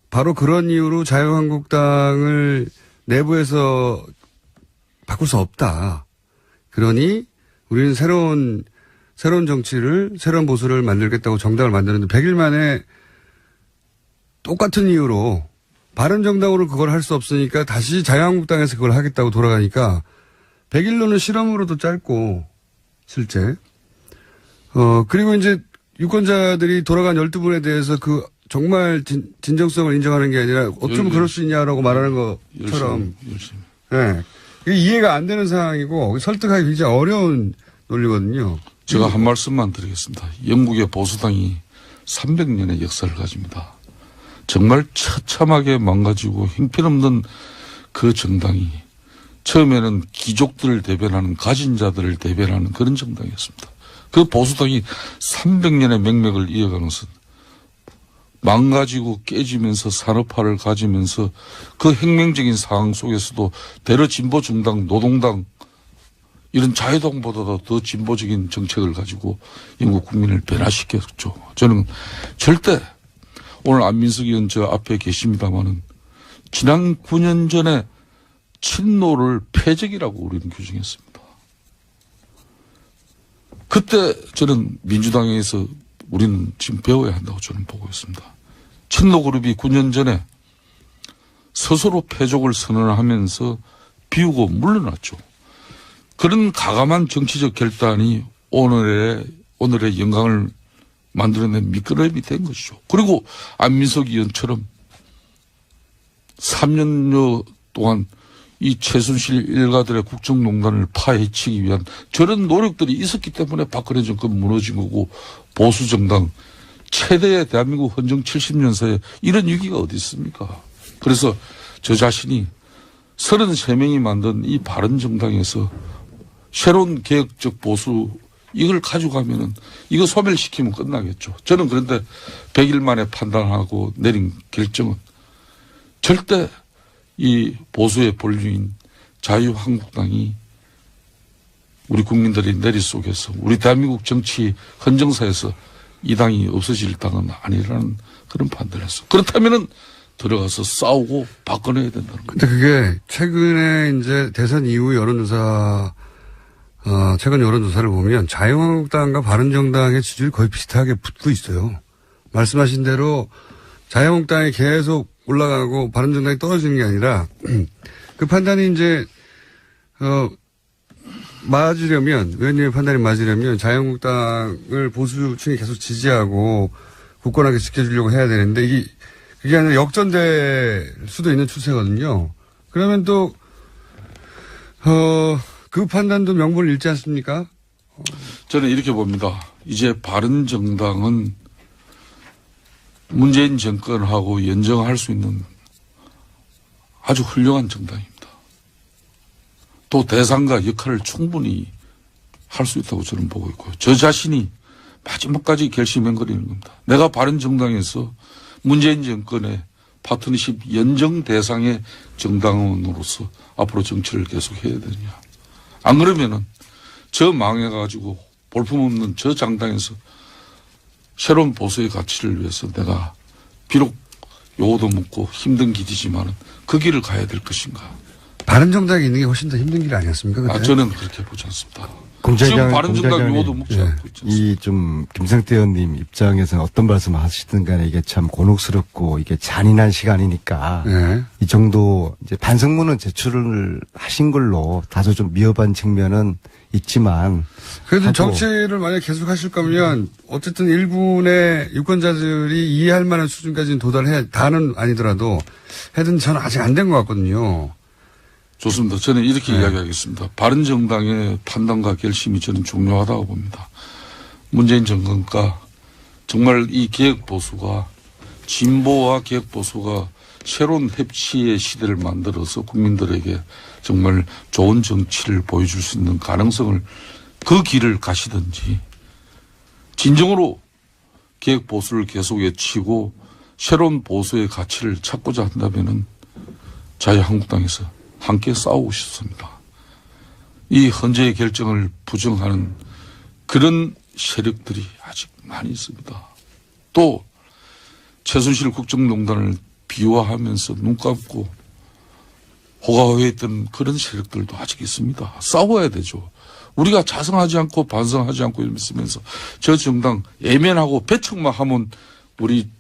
바로 그런 이유로 자유한국당을 내부에서 바꿀 수 없다. 그러니 우리는 새로운 정치를, 새로운 보수를 만들겠다고 정당을 만드는데 100일 만에 똑같은 이유로 바른정당으로 그걸 할 수 없으니까 다시 자유한국당에서 그걸 하겠다고 돌아가니까 100일로는 실험으로도 짧고 실제 그리고 이제 유권자들이 돌아간 12분에 대해서 그 정말 진정성을 인정하는 게 아니라 어쩌면 그럴 수 있냐라고 말하는 것처럼 열심히. 네. 이게 이해가 안 되는 상황이고 설득하기 굉장히 어려운 논리거든요. 제가 한 말씀만 드리겠습니다. 영국의 보수당이 300년의 역사를 가집니다. 정말 처참하게 망가지고 형편없는 그 정당이 처음에는 귀족들을 대변하는 가진 자들을 대변하는 그런 정당이었습니다. 그 보수당이 300년의 맥락을 이어가면서 망가지고 깨지면서 산업화를 가지면서 그 혁명적인 상황 속에서도 대러 진보 정당, 노동당 이런 자유당보다도 더 진보적인 정책을 가지고 영국 국민을 변화시켰죠. 저는 절대 오늘 안민석 의원 저 앞에 계십니다마는 지난 9년 전에 친노를 패적이라고 우리는 규정했습니다. 그때 저는 민주당에서 우리는 지금 배워야 한다고 저는 보고 있습니다. 친노 그룹이 9년 전에 스스로 패족을 선언하면서 비우고 물러났죠. 그런 가감한 정치적 결단이 오늘의 영광을 만들어낸 미끄럼이 된 것이죠. 그리고 안민석 의원처럼 3년여 동안 이 최순실 일가들의 국정농단을 파헤치기 위한 저런 노력들이 있었기 때문에 박근혜 정권 무너진 거고 보수정당 최대의 대한민국 헌정 70년사에 이런 위기가 어디 있습니까? 그래서 저 자신이 33명이 만든 이 바른정당에서 새로운 개혁적 보수 이걸 가져가면은 이거 소멸시키면 끝나겠죠. 저는 그런데 100일 만에 판단하고 내린 결정은 절대 이 보수의 본류인 자유한국당이 우리 국민들의 내리 속에서 우리 대한민국 정치 헌정사에서 이 당이 없어질 당은 아니라는 그런 판단을 했어. 그렇다면은 들어가서 싸우고 바꿔내야 된다는 근데 겁니다. 그게 최근에 이제 대선 이후 최근 여론조사를 보면 자유한국당과 바른정당의 지지율이 거의 비슷하게 붙고 있어요. 말씀하신 대로 자유한국당이 계속 올라가고 바른정당이 떨어지는 게 아니라 그 판단이 이제 맞으려면 의원님의 판단이 맞으려면 자유한국당을 보수층이 계속 지지하고 굳건하게 지켜주려고 해야 되는데 그게 아니라 역전될 수도 있는 추세거든요. 그러면 또 그 판단도 명분을 잃지 않습니까? 저는 이렇게 봅니다. 이제 바른정당은 문재인 정권하고 연정할 수 있는 아주 훌륭한 정당입니다. 또 대상과 역할을 충분히 할 수 있다고 저는 보고 있고요. 저 자신이 마지막까지 결심행거리는 겁니다. 내가 바른정당에서 문재인 정권의 파트너십 연정 대상의 정당원으로서 앞으로 정치를 계속해야 되느냐. 안 그러면은 저 망해가지고 볼품없는 저 정당에서 새로운 보수의 가치를 위해서 내가 비록 요거도 묻고 힘든 길이지만은 그 길을 가야 될 것인가. 바른정당에 있는 게 훨씬 더 힘든 길 아니었습니까? 그때? 저는 그렇게 보지 않습니다. 공장장, 지금 바른정당 요거도 묻지 않고 있지 않습니까? 이 좀 김성태 의원님 입장에서는 어떤 말씀 하시든 간에 이게 참 곤혹스럽고 이게 잔인한 시간이니까 네. 이 정도 이제 반성문은 제출을 하신 걸로 다소 좀 미흡한 측면은 있지만 그래도 정치를 만약 계속 하실 거면 어쨌든 일부의 유권자들이 이해할 만한 수준까지는 다는 아니더라도 해든 저는 아직 안 된 것 같거든요. 좋습니다. 저는 이렇게 이야기하겠습니다. 바른정당의 판단과 결심이 저는 중요하다고 봅니다. 문재인 정권과 정말 이 개혁보수가 진보와 개혁보수가 새로운 협치의 시대를 만들어서 국민들에게 정말 좋은 정치를 보여줄 수 있는 가능성을 그 길을 가시든지 진정으로 개혁보수를 계속 외치고 새로운 보수의 가치를 찾고자 한다면은 자유한국당에서 함께 싸우고 싶습니다. 이 헌재의 결정을 부정하는 그런 세력들이 아직 많이 있습니다. 또 최순실 국정농단을 비화하면서 눈 감고 호가호해했던 그런 세력들도 아직 있습니다. 싸워야 되죠. 우리가 자성하지 않고 반성하지 않고 이러면서 저 정당 애면하고 배척만 하면 우리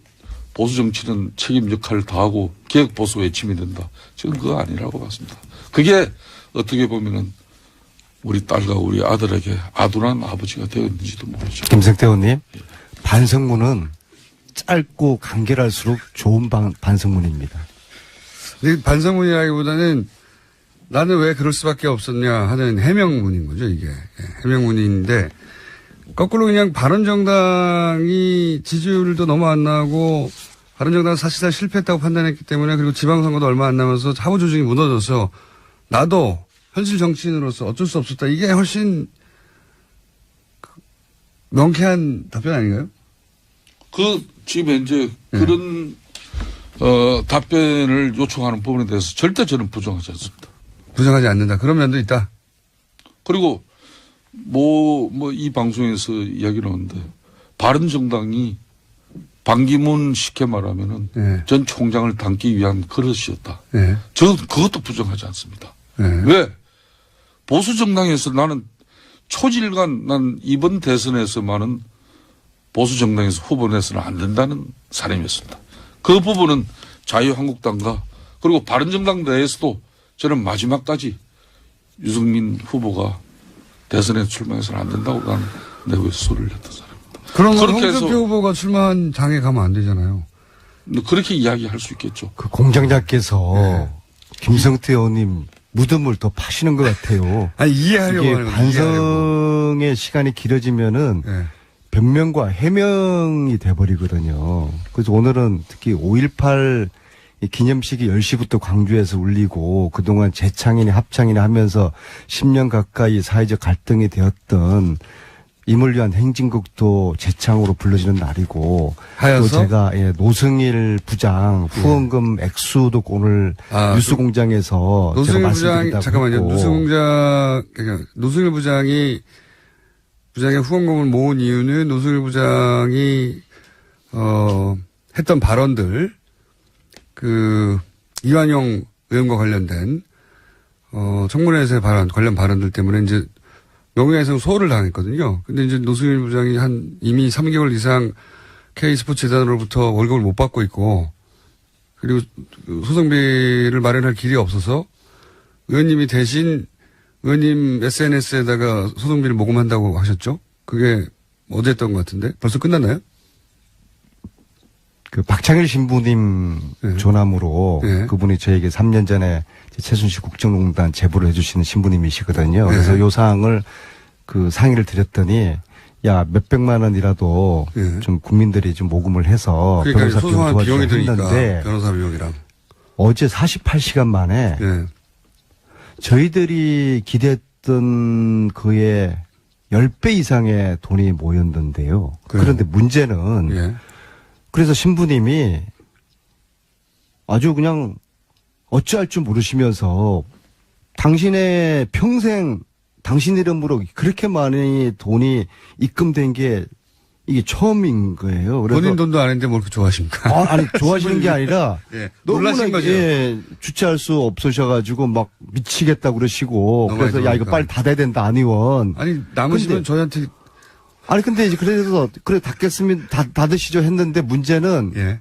보수 정치는 책임 역할을 다하고 개혁 보수 외침이 된다. 저는 그거 아니라고 봤습니다. 그게 어떻게 보면은 우리 딸과 우리 아들에게 아둔한 아버지가 되었는지도 모르죠. 김성태 의원님, 반성문은 짧고 간결할수록 좋은 반성문입니다. 근데 반성문이라기보다는 나는 왜 그럴 수밖에 없었냐 하는 해명문인 거죠, 이게. 해명문인데, 거꾸로 그냥 바른정당이 지지율도 너무 안 나오고, 바른정당은 사실상 실패했다고 판단했기 때문에, 그리고 지방선거도 얼마 안 남아서 하부 조직이 무너져서, 나도 현실 정치인으로서 어쩔 수 없었다. 이게 훨씬 명쾌한 답변 아닌가요? 지금 현재 그런, 답변을 요청하는 부분에 대해서 절대 저는 부정하지 않습니다. 부정하지 않는다. 그런 면도 있다. 그리고 이 방송에서 이야기를 하는데 바른정당이 반기문 쉽게 말하면은 네. 전 총장을 담기 위한 그릇이었다. 네. 저는 그것도 부정하지 않습니다. 네. 왜? 보수정당에서 나는 초질간 난 이번 대선에서만은 보수정당에서 후보 내서는 안 된다는 사람이었습니다. 그 부분은 자유한국당과 그리고 바른정당 내에서도 저는 마지막까지 유승민 후보가 대선에 출마해서는 안 된다고 나는 내부에서 소리를 냈던 사람입니다. 그런 건 그렇게 홍준표 해서 후보가 출마한 당에 가면 안 되잖아요. 그렇게 이야기할 수 있겠죠. 그 공장장께서 김성태 의원님 무덤을 더 파시는 것 같아요. 아니, 이해하려고 이게 하는 거예요. 이해하려고. 반성의 시간이 길어지면은 네. 변명과 해명이 돼버리거든요. 그래서 오늘은 특히 5.18 기념식이 10시부터 광주에서 울리고 그동안 재창이나 합창이나 하면서 10년 가까이 사회적 갈등이 되었던 임을 위한 행진곡도 재창으로 불러지는 날이고 하여서? 또 제가 노승일 부장 후원금 액수도 오늘 뉴스공장에서 제가 노승일 부장이 말씀드린다고 잠깐만요. 했고. 노승일 부장의 후원금을 모은 이유는 노승일 부장이 했던 발언들 이완용 의원과 관련된 청문회에서의 관련 발언들 때문에 이제 명예훼손 소홀을 당했거든요. 근데 이제 노승일 부장이 이미 3개월 이상 K스포츠 재단으로부터 월급을 못 받고 있고, 그리고 소송비를 마련할 길이 없어서 의원님이 대신 의원님 SNS에다가 소송비를 모금한다고 하셨죠? 그게 어제 했던 것 같은데? 벌써 끝났나요? 그 박창일 신부님 조남으로 그분이 저에게 3년 전에 최순실 국정농단 제보를 해주시는 신부님이시거든요. 그래서 요 사항을 상의를 드렸더니 야 몇백만 원이라도 좀 국민들이 좀 모금을 해서 그러니까 변호사 비용 비용이 도와주셨는데 드니까 변호사 비용이랑 어제 48시간 만에 저희들이 기대했던 그의 10배 이상의 돈이 모였는데요. 그런데 문제는 그래서 신부님이 아주 그냥 어찌할 줄 모르시면서 당신의 평생 당신 이름으로 그렇게 많이 돈이 입금된 게 이게 처음인 거예요. 그래서 본인 돈도 아닌데 뭘 그렇게 좋아하십니까? 아니 좋아하시는 게 아니라 놀라신 거죠. 주체할 수 없으셔가지고 막 미치겠다 그러시고 그래서 야 이거 빨리 닫아야 된다 안 의원. 아니 남으시면 저희한테 아니 근데 이제 그래서 그래 닫겠으면 닫으시죠 했는데 문제는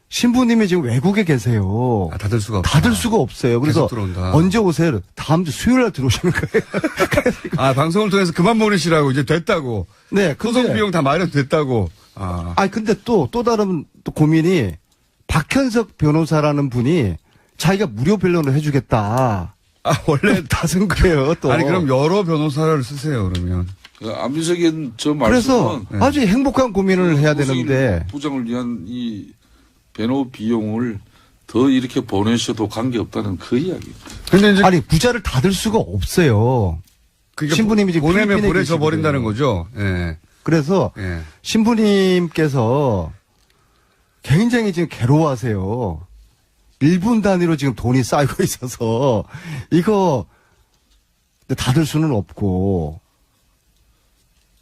신부님이 지금 외국에 계세요. 닫을 수가 없어요. 닫을 수가 없어요. 그래서 언제 오세요? 다음 주 수요일 날 들어오시는 거예요. 방송을 통해서 그만 보내시라고 이제 됐다고. 네. 소송 비용 다 마련됐다고. 근데 또 다른 고민이 박현석 변호사라는 분이 자기가 무료 변론을 해주겠다. 원래 닫은 거예요. 또. 아니 그럼 여러 변호사를 쓰세요 그러면. 안민석이 저 말씀은 그래서 아주 행복한 고민을 해야 되는데 부장을 위한 이 변호 비용을 더 이렇게 보내셔도 관계없다는 그 이야기입니다. 근데 이제 아니 부자를 닫을 수가 없어요. 그러니까 신부님이 지금 보내면 필리핀에 보내져 버린다는 계시거든요. 거죠. 그래서 신부님께서 굉장히 지금 괴로워하세요. 1분 단위로 지금 돈이 쌓이고 있어서 이거 닫을 수는 없고.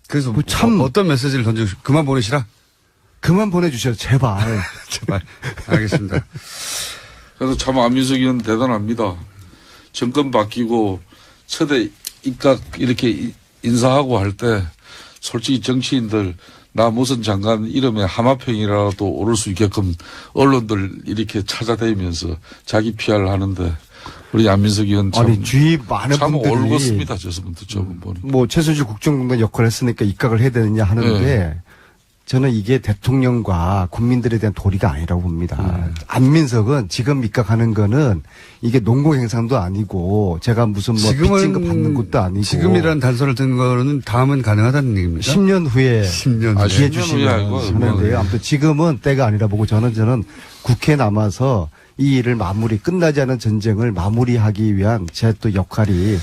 그래서 참 어떤 메시지를 던지고 그만 보내시라. 그만 보내주세요, 제발. 제발. 알겠습니다. 그래서 참 안민석 의원 대단합니다. 정권 바뀌고 첫해 입각 이렇게 인사하고 할 때 솔직히 정치인들 무슨 장관 이름에 하마평이라도 오를 수 있게끔 언론들 이렇게 찾아다니면서 자기 PR을 하는데 우리 안민석 의원 참, 아니 주위 많은 참 분들이 올곧습니다. 저분들 저분 보니. 뭐 최순실 국정농단 역할을 했으니까 입각을 해야 되느냐 하는데 저는 이게 대통령과 국민들에 대한 도리가 아니라고 봅니다. 안민석은 지금 입각하는 거는 이게 농공행상도 아니고 제가 무슨 뭐 빚진거 받는 것도 아니고 지금이라는 단서를 든 거는 다음은 가능하다는 얘기입니다. 10년 후에 10년 아, 기회 10년 주시면 후에 아니고 하는데요. 아무튼 지금은 때가 아니라 보고 저는 국회에 남아서 이 일을 끝나지 않은 전쟁을 마무리하기 위한 제 또 역할이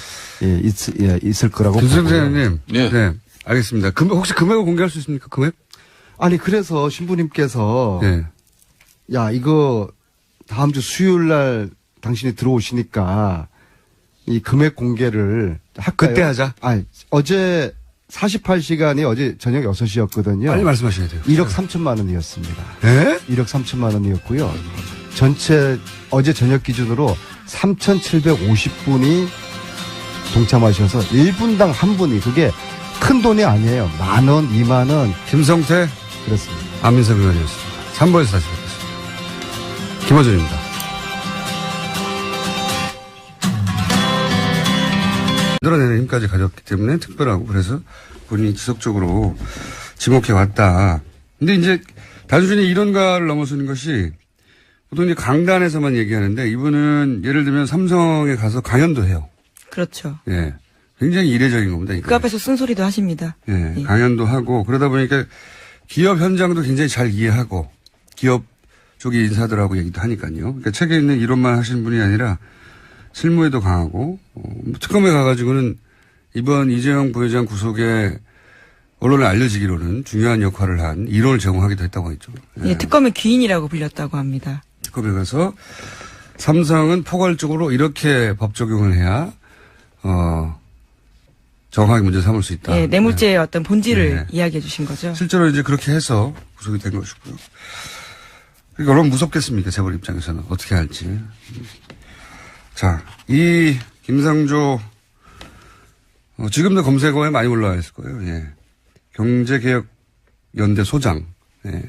있을 거라고 김수영 보고요. 사장님. 예. 네. 알겠습니다. 혹시 금액을 공개할 수 있습니까? 금액? 아니 그래서 신부님께서 네. 야 이거 다음 주 수요일 날 당신이 들어오시니까 이 금액 공개를 할까요? 그때 하자. 아니 어제 48시간이 어제 저녁 6시였거든요. 빨리 말씀하셔야 돼요. 1억 3천만 원이었습니다. 네? 1억 3천만 원이었고요. 전체 어제 저녁 기준으로 3,750분이 동참하셔서 1분당 한 분이 그게 큰 돈이 아니에요. 10,000원, 20,000원 김성태, 그렇습니다. 안민석 의원이었습니다. 3번에서 다시 뵙겠습니다. 김어준입니다. 만들어내는 힘까지 가졌기 때문에 특별하고 그래서 본인이 지속적으로 지목해 왔다. 근데 이제 단순히 이론가를 넘어서는 것이 보통 이제 강단에서만 얘기하는데 이분은 예를 들면 삼성에 가서 강연도 해요. 그렇죠. 예. 굉장히 이례적인 겁니다. 이게. 그 앞에서 쓴소리도 하십니다. 예. 예. 강연도 하고 그러다 보니까 기업 현장도 굉장히 잘 이해하고 기업 쪽의 인사들하고 얘기도 하니까요. 그러니까 책에 있는 이론만 하시는 분이 아니라 실무에도 강하고 특검에 가가지고는 이번 이재용 부회장 구속에 언론에 알려지기로는 중요한 역할을 한 이론을 제공하기도 했다고 했죠. 예. 예, 특검의 귀인이라고 불렸다고 합니다. 특검에 가서 삼성은 포괄적으로 이렇게 법 적용을 해야 정확하게 문제 삼을 수 있다. 예, 뇌물죄의 어떤 본질을 네. 이야기해 주신 거죠. 실제로 이제 그렇게 해서 구속이 된 것이고요. 그러니까 얼마나 무섭겠습니까? 재벌 입장에서는 어떻게 할지. 자, 이 김상조 지금도 검색어에 많이 올라와 있을 거예요. 예. 경제개혁연대 소장, 예.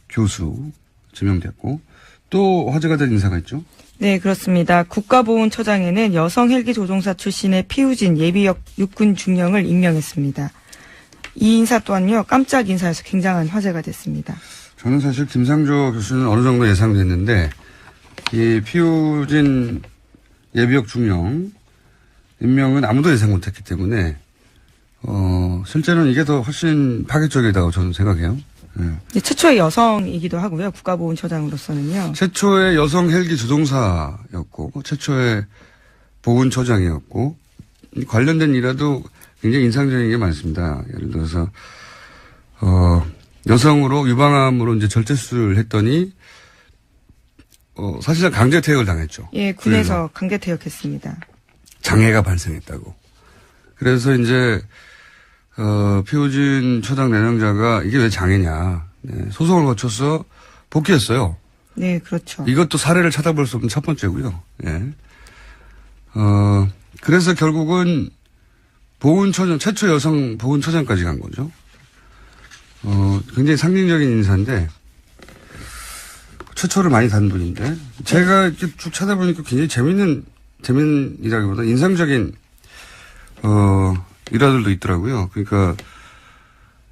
교수 지명됐고 또 화제가 된 인사가 있죠. 네, 그렇습니다. 국가보훈처장에는 여성 헬기 조종사 출신의 피우진 예비역 육군 중령을 임명했습니다. 이 인사 또한요, 깜짝 인사에서 굉장한 화제가 됐습니다. 저는 사실 김상조 교수는 어느 정도 예상됐는데 이 피우진 예비역 중령 임명은 아무도 예상 못했기 때문에 실제로는 이게 더 훨씬 파격적이다고 저는 생각해요. 예. 최초의 여성이기도 하고요. 국가보훈처장으로서는요. 최초의 여성 헬기 조종사였고 최초의 보훈처장이었고 관련된 일화도 굉장히 인상적인 게 많습니다. 예를 들어서 여성으로 유방암으로 이제 절제술을 했더니 사실상 강제 퇴역을 당했죠. 예, 군에서 강제 퇴역했습니다. 장애가 발생했다고. 그래서 이제 피우진 처장 내정자가 이게 왜 장애냐. 네, 소송을 거쳐서 복귀했어요. 네, 그렇죠. 이것도 사례를 찾아볼 수 없는 첫 번째고요. 예. 그래서 결국은 보훈처장, 최초 여성 보훈처장까지 간 거죠. 굉장히 상징적인 인사인데, 최초를 많이 단 분인데, 제가 이렇게 쭉 찾아보니까 굉장히 재밌는이라기보다 인상적인, 일화들도 있더라고요. 그러니까,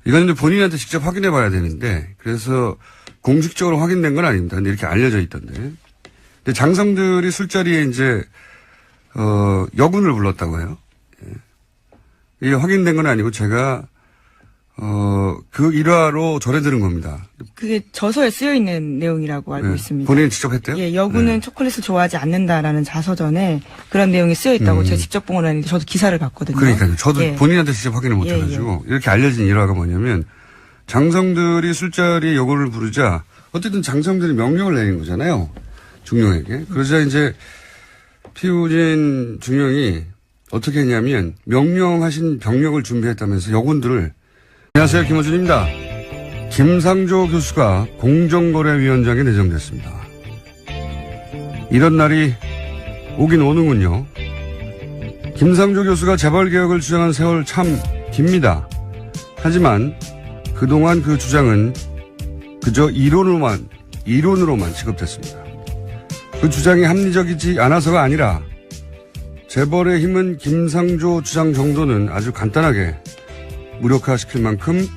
이건 이제 본인한테 직접 확인해 봐야 되는데, 그래서 공식적으로 확인된 건 아닙니다. 근데 이렇게 알려져 있던데. 근데 장성들이 술자리에 이제, 여군을 불렀다고 해요. 예. 이게 확인된 건 아니고 제가, 그 일화로 전해 들은 겁니다. 그게 저서에 쓰여 있는 내용이라고 알고 네. 있습니다. 본인이 직접 했대요? 예, 여군은 네. 초콜릿을 좋아하지 않는다라는 자서전에 그런 내용이 쓰여 있다고 제가 직접 본 건 아닌데 저도 기사를 봤거든요. 그러니까요. 저도 예. 본인한테 직접 확인을 못 해가지고 이렇게 알려진 일화가 뭐냐면 장성들이 술자리에 여군을 부르자 어쨌든 장성들이 명령을 내린 거잖아요. 중령에게. 그러자 이제 피우진 중령이 어떻게 했냐면 명령하신 병력을 준비했다면서 여군들을 안녕하세요. 김어준입니다. 김상조 교수가 공정거래위원장에 내정됐습니다. 이런 날이 오긴 오는군요. 김상조 교수가 재벌개혁을 주장한 세월 참 깁니다. 하지만 그동안 그 주장은 그저 이론으로만 취급됐습니다. 그 주장이 합리적이지 않아서가 아니라 재벌의 힘은 김상조 주장 정도는 아주 간단하게 무력화시킬 만큼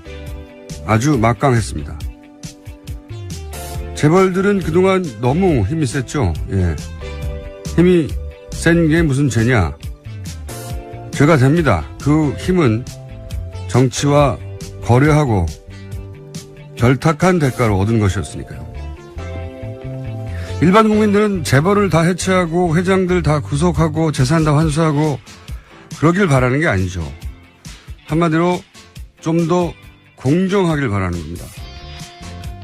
아주 막강했습니다. 재벌들은 그동안 너무 힘이 셌죠. 예. 힘이 센 게 무슨 죄냐. 죄가 됩니다. 그 힘은 정치와 거래하고 결탁한 대가로 얻은 것이었으니까요. 일반 국민들은 재벌을 다 해체하고 회장들 다 구속하고 재산 다 환수하고 그러길 바라는 게 아니죠. 한마디로 좀 더 공정하길 바라는 겁니다.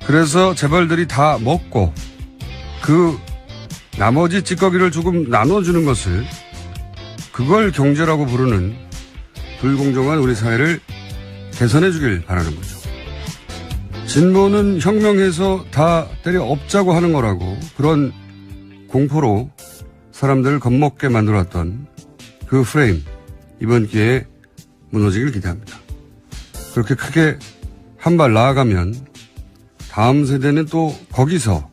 그래서 재벌들이 다 먹고 그 나머지 찌꺼기를 조금 나눠주는 것을 그걸 경제라고 부르는 불공정한 우리 사회를 개선해 주길 바라는 거죠. 진보는 혁명해서 다 때려 엎자고 하는 거라고 그런 공포로 사람들을 겁먹게 만들었던 그 프레임 이번 기회에 무너지길 기대합니다. 그렇게 크게 한 발 나아가면 다음 세대는 또 거기서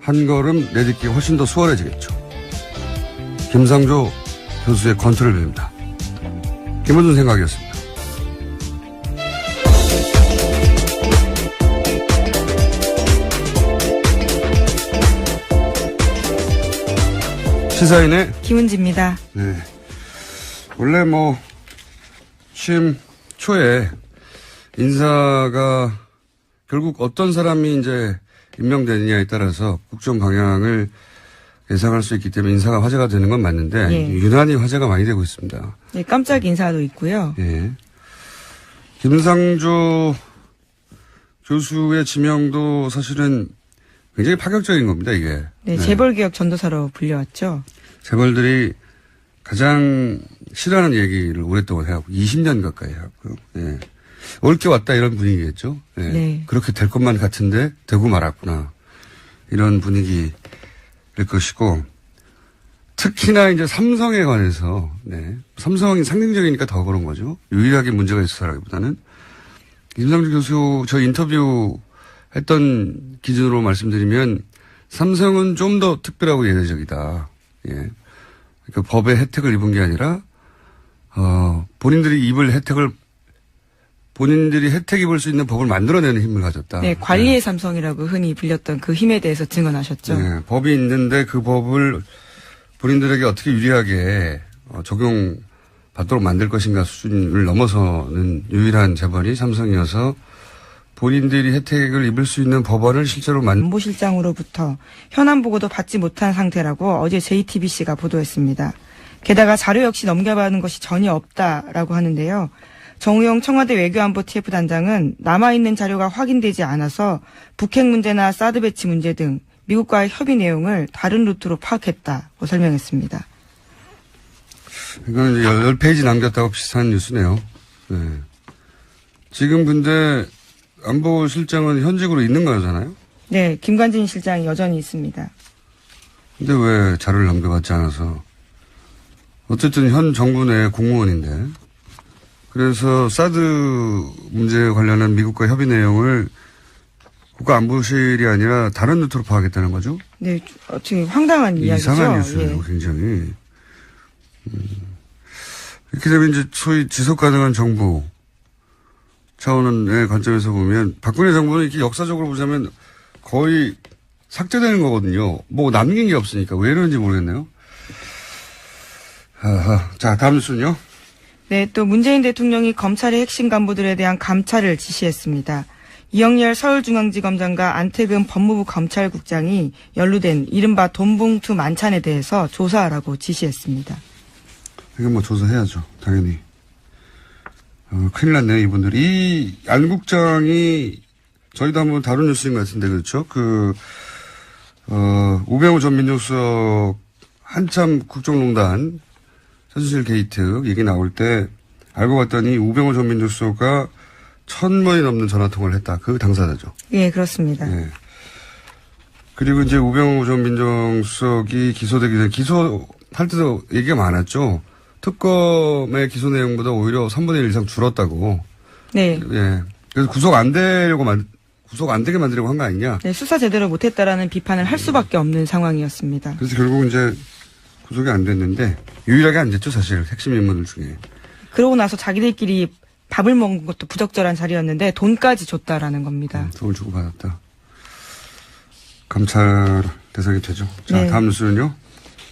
한 걸음 내딛기 훨씬 더 수월해지겠죠. 김상조 교수의 권투를 빕니다. 김원준 생각이었습니다. 시사인의 김은지입니다. 네. 원래 취임 초에 인사가 결국 어떤 사람이 이제 임명되느냐에 따라서 국정 방향을 예상할 수 있기 때문에 인사가 화제가 되는 건 맞는데 예. 유난히 화제가 많이 되고 있습니다. 네, 깜짝 인사도 있고요. 예. 김상조 교수의 지명도 사실은 굉장히 파격적인 겁니다, 이게. 네, 재벌개혁 전도사로 불려왔죠. 재벌들이 가장 싫어하는 얘기를 오랫동안 해왔고 20년 가까이 해왔고요. 예. 옳게 왔다 이런 분위기겠죠. 예. 네. 그렇게 될 것만 같은데 되고 말았구나. 이런 분위기일 것이고 특히나 이제 삼성에 관해서 삼성이 상징적이니까 더 그런 거죠. 유일하게 문제가 있어서라기보다는 김상조 교수 저 인터뷰 했던 기준으로 말씀드리면 삼성은 좀 더 특별하고 예외적이다. 예. 그 법의 혜택을 입은 게 아니라 본인들이 혜택 입을 수 있는 법을 만들어내는 힘을 가졌다. 네, 관리의 삼성이라고 흔히 불렸던 그 힘에 대해서 증언하셨죠. 네, 법이 있는데 그 법을 본인들에게 어떻게 유리하게 적용받도록 만들 것인가 수준을 넘어서는 유일한 재벌이 삼성이어서 본인들이 혜택을 입을 수 있는 법안을 실제로 안보실장으로부터 현안 보고도 받지 못한 상태라고 어제 JTBC가 보도했습니다. 게다가 자료 역시 넘겨받은 것이 전혀 없다라고 하는데요. 정우영 청와대 외교안보 TF단장은 남아있는 자료가 확인되지 않아서 북핵 문제나 사드 배치 문제 등 미국과의 협의 내용을 다른 루트로 파악했다고 설명했습니다. 이건 10페이지 남겼다고 비슷한 뉴스네요. 네. 지금 근데 안보실장은 현직으로 있는 거잖아요? 네, 김관진 실장이 여전히 있습니다. 근데 왜 자료를 넘겨받지 않아서? 어쨌든 현 정부 내 공무원인데. 그래서 사드 문제에 관련한 미국과 협의 내용을 국가안보실이 아니라 다른 루트로 파악했다는 거죠? 네, 어떻게 황당한 이야기죠. 이상한 뉴스예요, 예. 굉장히. 이렇게 되면 이제 소위 지속 가능한 정부 차원의 관점에서 보면 박근혜 정부는 이렇게 역사적으로 보자면 거의 삭제되는 거거든요. 남긴 게 없으니까 왜 이러는지 모르겠네요. 자, 다음 뉴스는요. 네, 또 문재인 대통령이 검찰의 핵심 간부들에 대한 감찰을 지시했습니다. 이영렬 서울중앙지검장과 안태근 법무부 검찰국장이 연루된 이른바 돈봉투 만찬에 대해서 조사하라고 지시했습니다. 이건 조사해야죠, 당연히. 큰일 났네요, 이분들이. 이 안 국장이 저희도 한번 다룬 뉴스인 것 같은데, 그렇죠? 우병우 전 민정수석 한참 국정농단 최순실 게이트 얘기 나올 때 알고 봤더니 우병우 전 민정수석과 1,000번이 넘는 전화통화를 했다. 그 당사자죠. 예, 그렇습니다. 예. 그리고 이제 우병우 전 민정수석이 기소되기 전에 기소할 때도 얘기가 많았죠. 특검의 기소 내용보다 오히려 3분의 1 이상 줄었다고. 네. 예. 그래서 구속 안 되게 만들려고 한 거 아니냐. 네, 수사 제대로 못했다라는 비판을 할 수밖에 없는 상황이었습니다. 그래서 결국 이제 구속이 안 됐는데 유일하게 안 됐죠, 사실 핵심 인물들 중에. 그러고 나서 자기들끼리 밥을 먹은 것도 부적절한 자리였는데 돈까지 줬다라는 겁니다. 돈을 주고 받았다. 감찰 대상이 되죠. 자, 네. 다음 뉴스는요.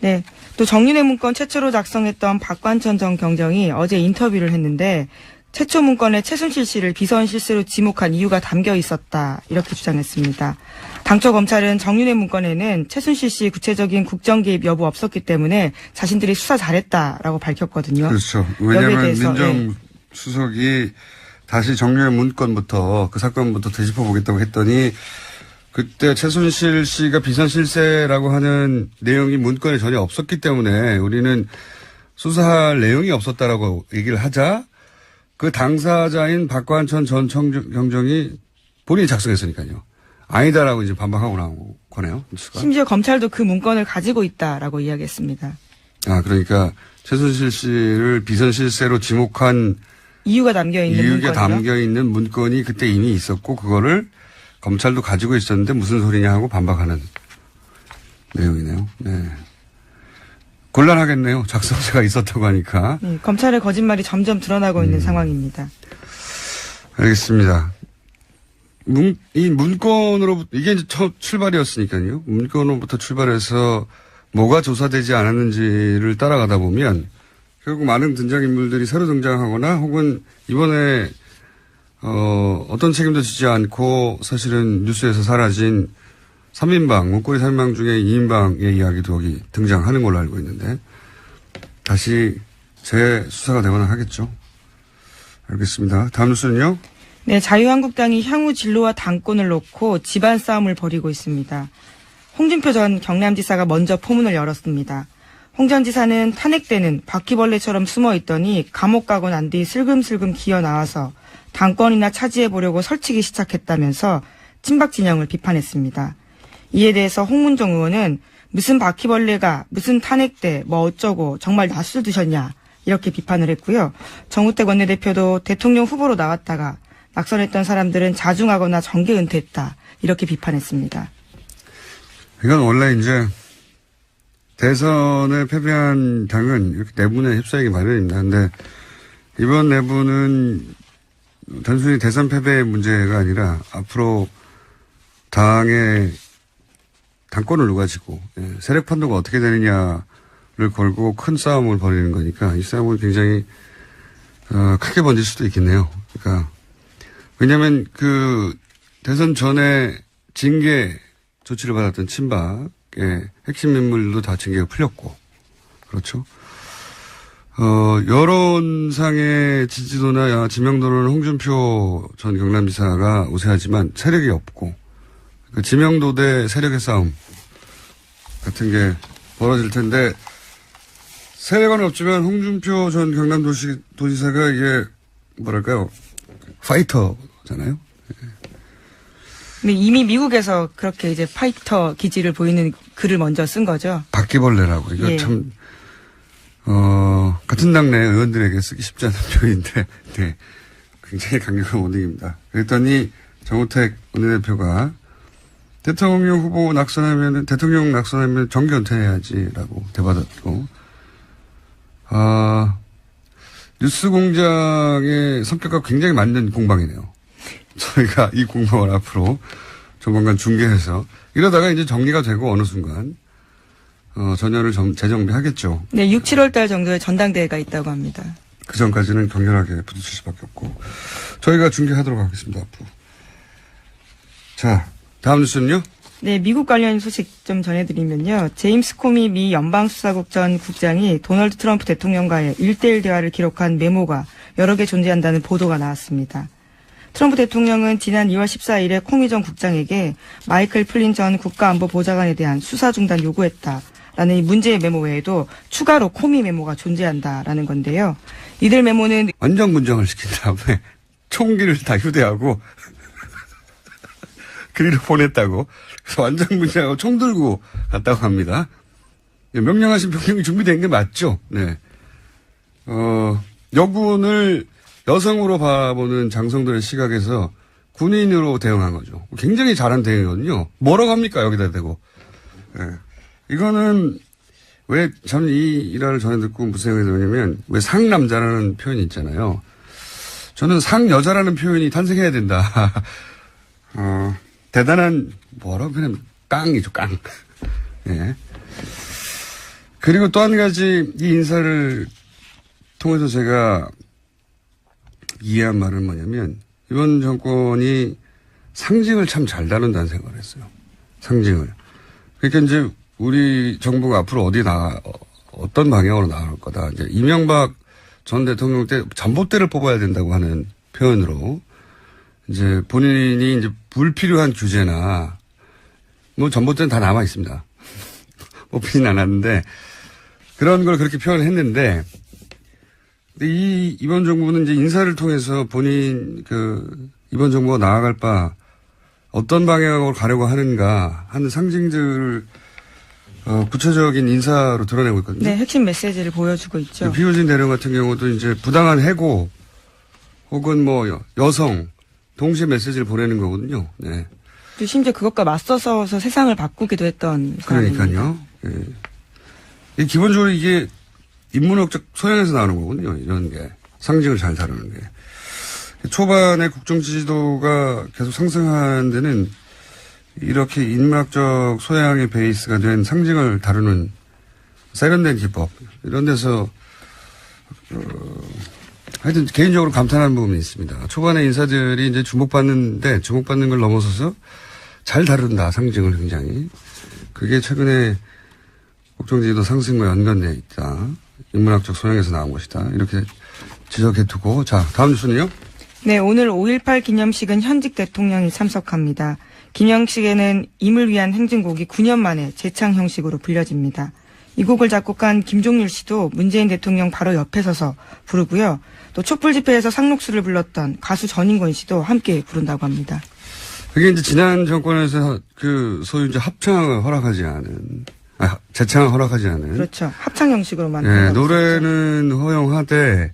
네. 또 정윤회 문건 최초로 작성했던 박관천 전 경정이 어제 인터뷰를 했는데 최초 문건에 최순실 씨를 비선 실세로 지목한 이유가 담겨 있었다. 이렇게 주장했습니다. 당초 검찰은 정윤회 문건에는 최순실 씨 구체적인 국정 개입 여부 없었기 때문에 자신들이 수사 잘했다라고 밝혔거든요. 그렇죠. 여기에 왜냐하면 대해서, 민정수석이 다시 정유의 문건부터 그 사건부터 되짚어 보겠다고 했더니 그때 최순실 씨가 비선 실세라고 하는 내용이 문건에 전혀 없었기 때문에 우리는 수사할 내용이 없었다라고 얘기를 하자 그 당사자인 박관천 전 경정이 본인이 작성했으니까요. 아니다라고 이제 반박하고 나온 거네요. 뉴스가. 심지어 검찰도 그 문건을 가지고 있다라고 이야기했습니다. 아, 그러니까 최순실 씨를 비선 실세로 지목한 이유가 담겨 있는 이유가 문건이요. 담겨 있는 문건이 그때 이미 있었고 그거를 검찰도 가지고 있었는데 무슨 소리냐 하고 반박하는 내용이네요. 네. 곤란하겠네요. 작성자가 있었다고 하니까. 네, 검찰의 거짓말이 점점 드러나고 있는 상황입니다. 알겠습니다. 이 문건으로부터 이게 이제 첫 출발이었으니까요. 문건으로부터 출발해서 뭐가 조사되지 않았는지를 따라가다 보면 결국 많은 등장인물들이 새로 등장하거나 혹은 이번에 어떤 책임도 지지 않고 사실은 뉴스에서 사라진 3인방, 문고리 3인방 중에 2인방의 이야기도 여기 등장하는 걸로 알고 있는데 다시 재수사가 되거나 하겠죠. 알겠습니다. 다음 뉴스는요. 네, 자유한국당이 향후 진로와 당권을 놓고 집안 싸움을 벌이고 있습니다. 홍준표 전 경남지사가 먼저 포문을 열었습니다. 홍 전 지사는 탄핵 때는 바퀴벌레처럼 숨어 있더니 감옥 가고 난 뒤 슬금슬금 기어 나와서 당권이나 차지해보려고 설치기 시작했다면서 친박 진영을 비판했습니다. 이에 대해서 홍문종 의원은 무슨 바퀴벌레가 무슨 탄핵 때 뭐 어쩌고 정말 낯을 드셨냐 이렇게 비판을 했고요. 정우택 원내대표도 대통령 후보로 나왔다가 낙선했던 사람들은 자중하거나 정계 은퇴했다 이렇게 비판했습니다. 이건 원래 이제 대선에 패배한 당은 이렇게 내분에 휩싸이기 마련입니다. 근데 이번 내분은 단순히 대선 패배의 문제가 아니라 앞으로 당의 당권을 누가 지고 세력 판도가 어떻게 되느냐를 걸고 큰 싸움을 벌이는 거니까 이 싸움은 굉장히 크게 번질 수도 있겠네요. 그러니까 왜냐하면 그 대선 전에 징계 조치를 받았던 친박의 핵심 인물도 다 징계가 풀렸고 그렇죠. 여론상의 지지도나 지명도는 홍준표 전 경남지사가 우세하지만 세력이 없고 그 지명도 대 세력의 싸움 같은 게 벌어질 텐데 세력은 없지만 홍준표 전 경남도지사가 이게 뭐랄까요 파이터잖아요. 근데 이미 미국에서 그렇게 이제 파이터 기질을 보이는 글을 먼저 쓴 거죠. 바퀴벌레라고 이거 예. 참 같은 당내 의원들에게 쓰기 쉽지 않은 표현인데 네, 굉장히 강력한 워딩입니다. 그랬더니 정우택 원내대표가 대통령 낙선하면 정계 은퇴해야지라고 대받았고, 뉴스공장의 성격과 굉장히 맞는 공방이네요. 저희가 이 공방을 앞으로 조만간 중계해서 이러다가 이제 정리가 되고 어느 순간 전열을 재정비하겠죠. 네, 6, 7월 달 정도에 전당대회가 있다고 합니다. 그 전까지는 격렬하게 부딪힐 수밖에 없고 저희가 중계하도록 하겠습니다. 앞으로. 자, 다음 뉴스는요. 네, 미국 관련 소식 좀 전해드리면요. 제임스 코미 미 연방수사국 전 국장이 도널드 트럼프 대통령과의 1대1 대화를 기록한 메모가 여러 개 존재한다는 보도가 나왔습니다. 트럼프 대통령은 지난 2월 14일에 코미 전 국장에게 마이클 플린 전 국가안보보좌관에 대한 수사 중단 요구했다라는 이 문제의 메모 외에도 추가로 코미 메모가 존재한다라는 건데요. 이들 메모는 완전 문정을 시킨 다음에 총기를 다 휴대하고 그리로 보냈다고. 그래서 완전 문정하고 총 들고 갔다고 합니다. 명령하신 병력이 준비된 게 맞죠? 네. 여군을 여성으로 바라보는 장성들의 시각에서 군인으로 대응한 거죠. 굉장히 잘한 대응이거든요. 뭐라고 합니까? 여기다 대고. 예. 이거는 왜 저는 이 일화를 전해 듣고 무슨 생각이 들냐면 왜 상남자라는 표현이 있잖아요. 저는 상여자라는 표현이 탄생해야 된다. 대단한 뭐라고 표현하면 깡이죠. 깡. 예. 그리고 또 한 가지 이 인사를 통해서 제가 이해한 말은 뭐냐면 이번 정권이 상징을 참 잘 다룬다는 생각을 했어요. 상징을. 그러니까 이제 우리 정부가 앞으로 어떤 방향으로 나갈 거다. 이제 이명박 전 대통령 때 전봇대를 뽑아야 된다고 하는 표현으로 이제 본인이 이제 불필요한 규제나 뭐 전봇대는 다 남아 있습니다. 뽑히진 않았는데 그런 걸 그렇게 표현을 했는데 근데 이번 정부는 이제 인사를 통해서 본인 이번 정부가 나아갈 바 어떤 방향으로 가려고 하는가 하는 상징들을 구체적인 인사로 드러내고 있거든요. 네, 핵심 메시지를 보여주고 있죠. 비호진 대령 같은 경우도 이제 부당한 해고 혹은 뭐 여성 동시에 메시지를 보내는 거거든요. 네. 또 심지어 그것과 맞서서 세상을 바꾸기도 했던 사람입니다. 그러니까요. 예. 기본적으로 이게 인문학적 소양에서 나오는 거거든요. 이런 게. 상징을 잘 다루는 게. 초반에 국정 지지도가 계속 상승하는 데는 이렇게 인문학적 소양의 베이스가 된 상징을 다루는 세련된 기법. 이런 데서, 하여튼 개인적으로 감탄하는 부분이 있습니다. 초반에 인사들이 이제 주목받는 걸 넘어서서 잘 다룬다. 상징을 굉장히. 그게 최근에 국정지지도 상승과 연관되어 있다. 인문학적 소양에서 나온 것이다. 이렇게 지적해 두고. 자, 다음 뉴스는요? 네, 오늘 5.18 기념식은 현직 대통령이 참석합니다. 기념식에는 임을 위한 행진곡이 9년 만에 재창 형식으로 불려집니다. 이 곡을 작곡한 김종률 씨도 문재인 대통령 바로 옆에 서서 부르고요. 또 촛불 집회에서 상록수를 불렀던 가수 전인권 씨도 함께 부른다고 합니다. 그게 이제 지난 정권에서 소위 이제 합창을 허락하지 않은, 재창을 허락하지 않은. 그렇죠. 합창 형식으로 만든. 네, 노래는 허용하되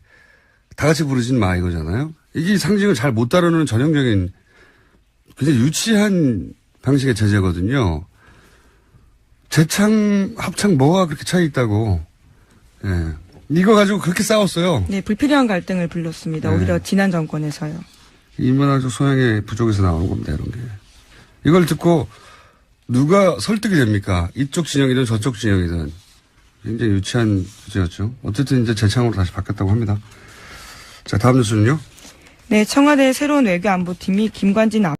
다 같이 부르진 마 이거잖아요. 이게 상징을 잘 못 다루는 전형적인 굉장히 유치한 방식의 제재거든요. 재창, 합창 뭐가 그렇게 차이 있다고. 예. 이거 가지고 그렇게 싸웠어요. 네, 불필요한 갈등을 불렀습니다. 네. 오히려 지난 정권에서요. 인문학적 소양의 부족에서 나오는 겁니다, 이런 게. 이걸 듣고 누가 설득이 됩니까? 이쪽 진영이든 저쪽 진영이든. 굉장히 유치한 주제였죠. 어쨌든 이제 재창으로 다시 바뀌었다고 합니다. 자, 다음 뉴스는요? 네, 청와대 새로운 외교안보팀이 김관진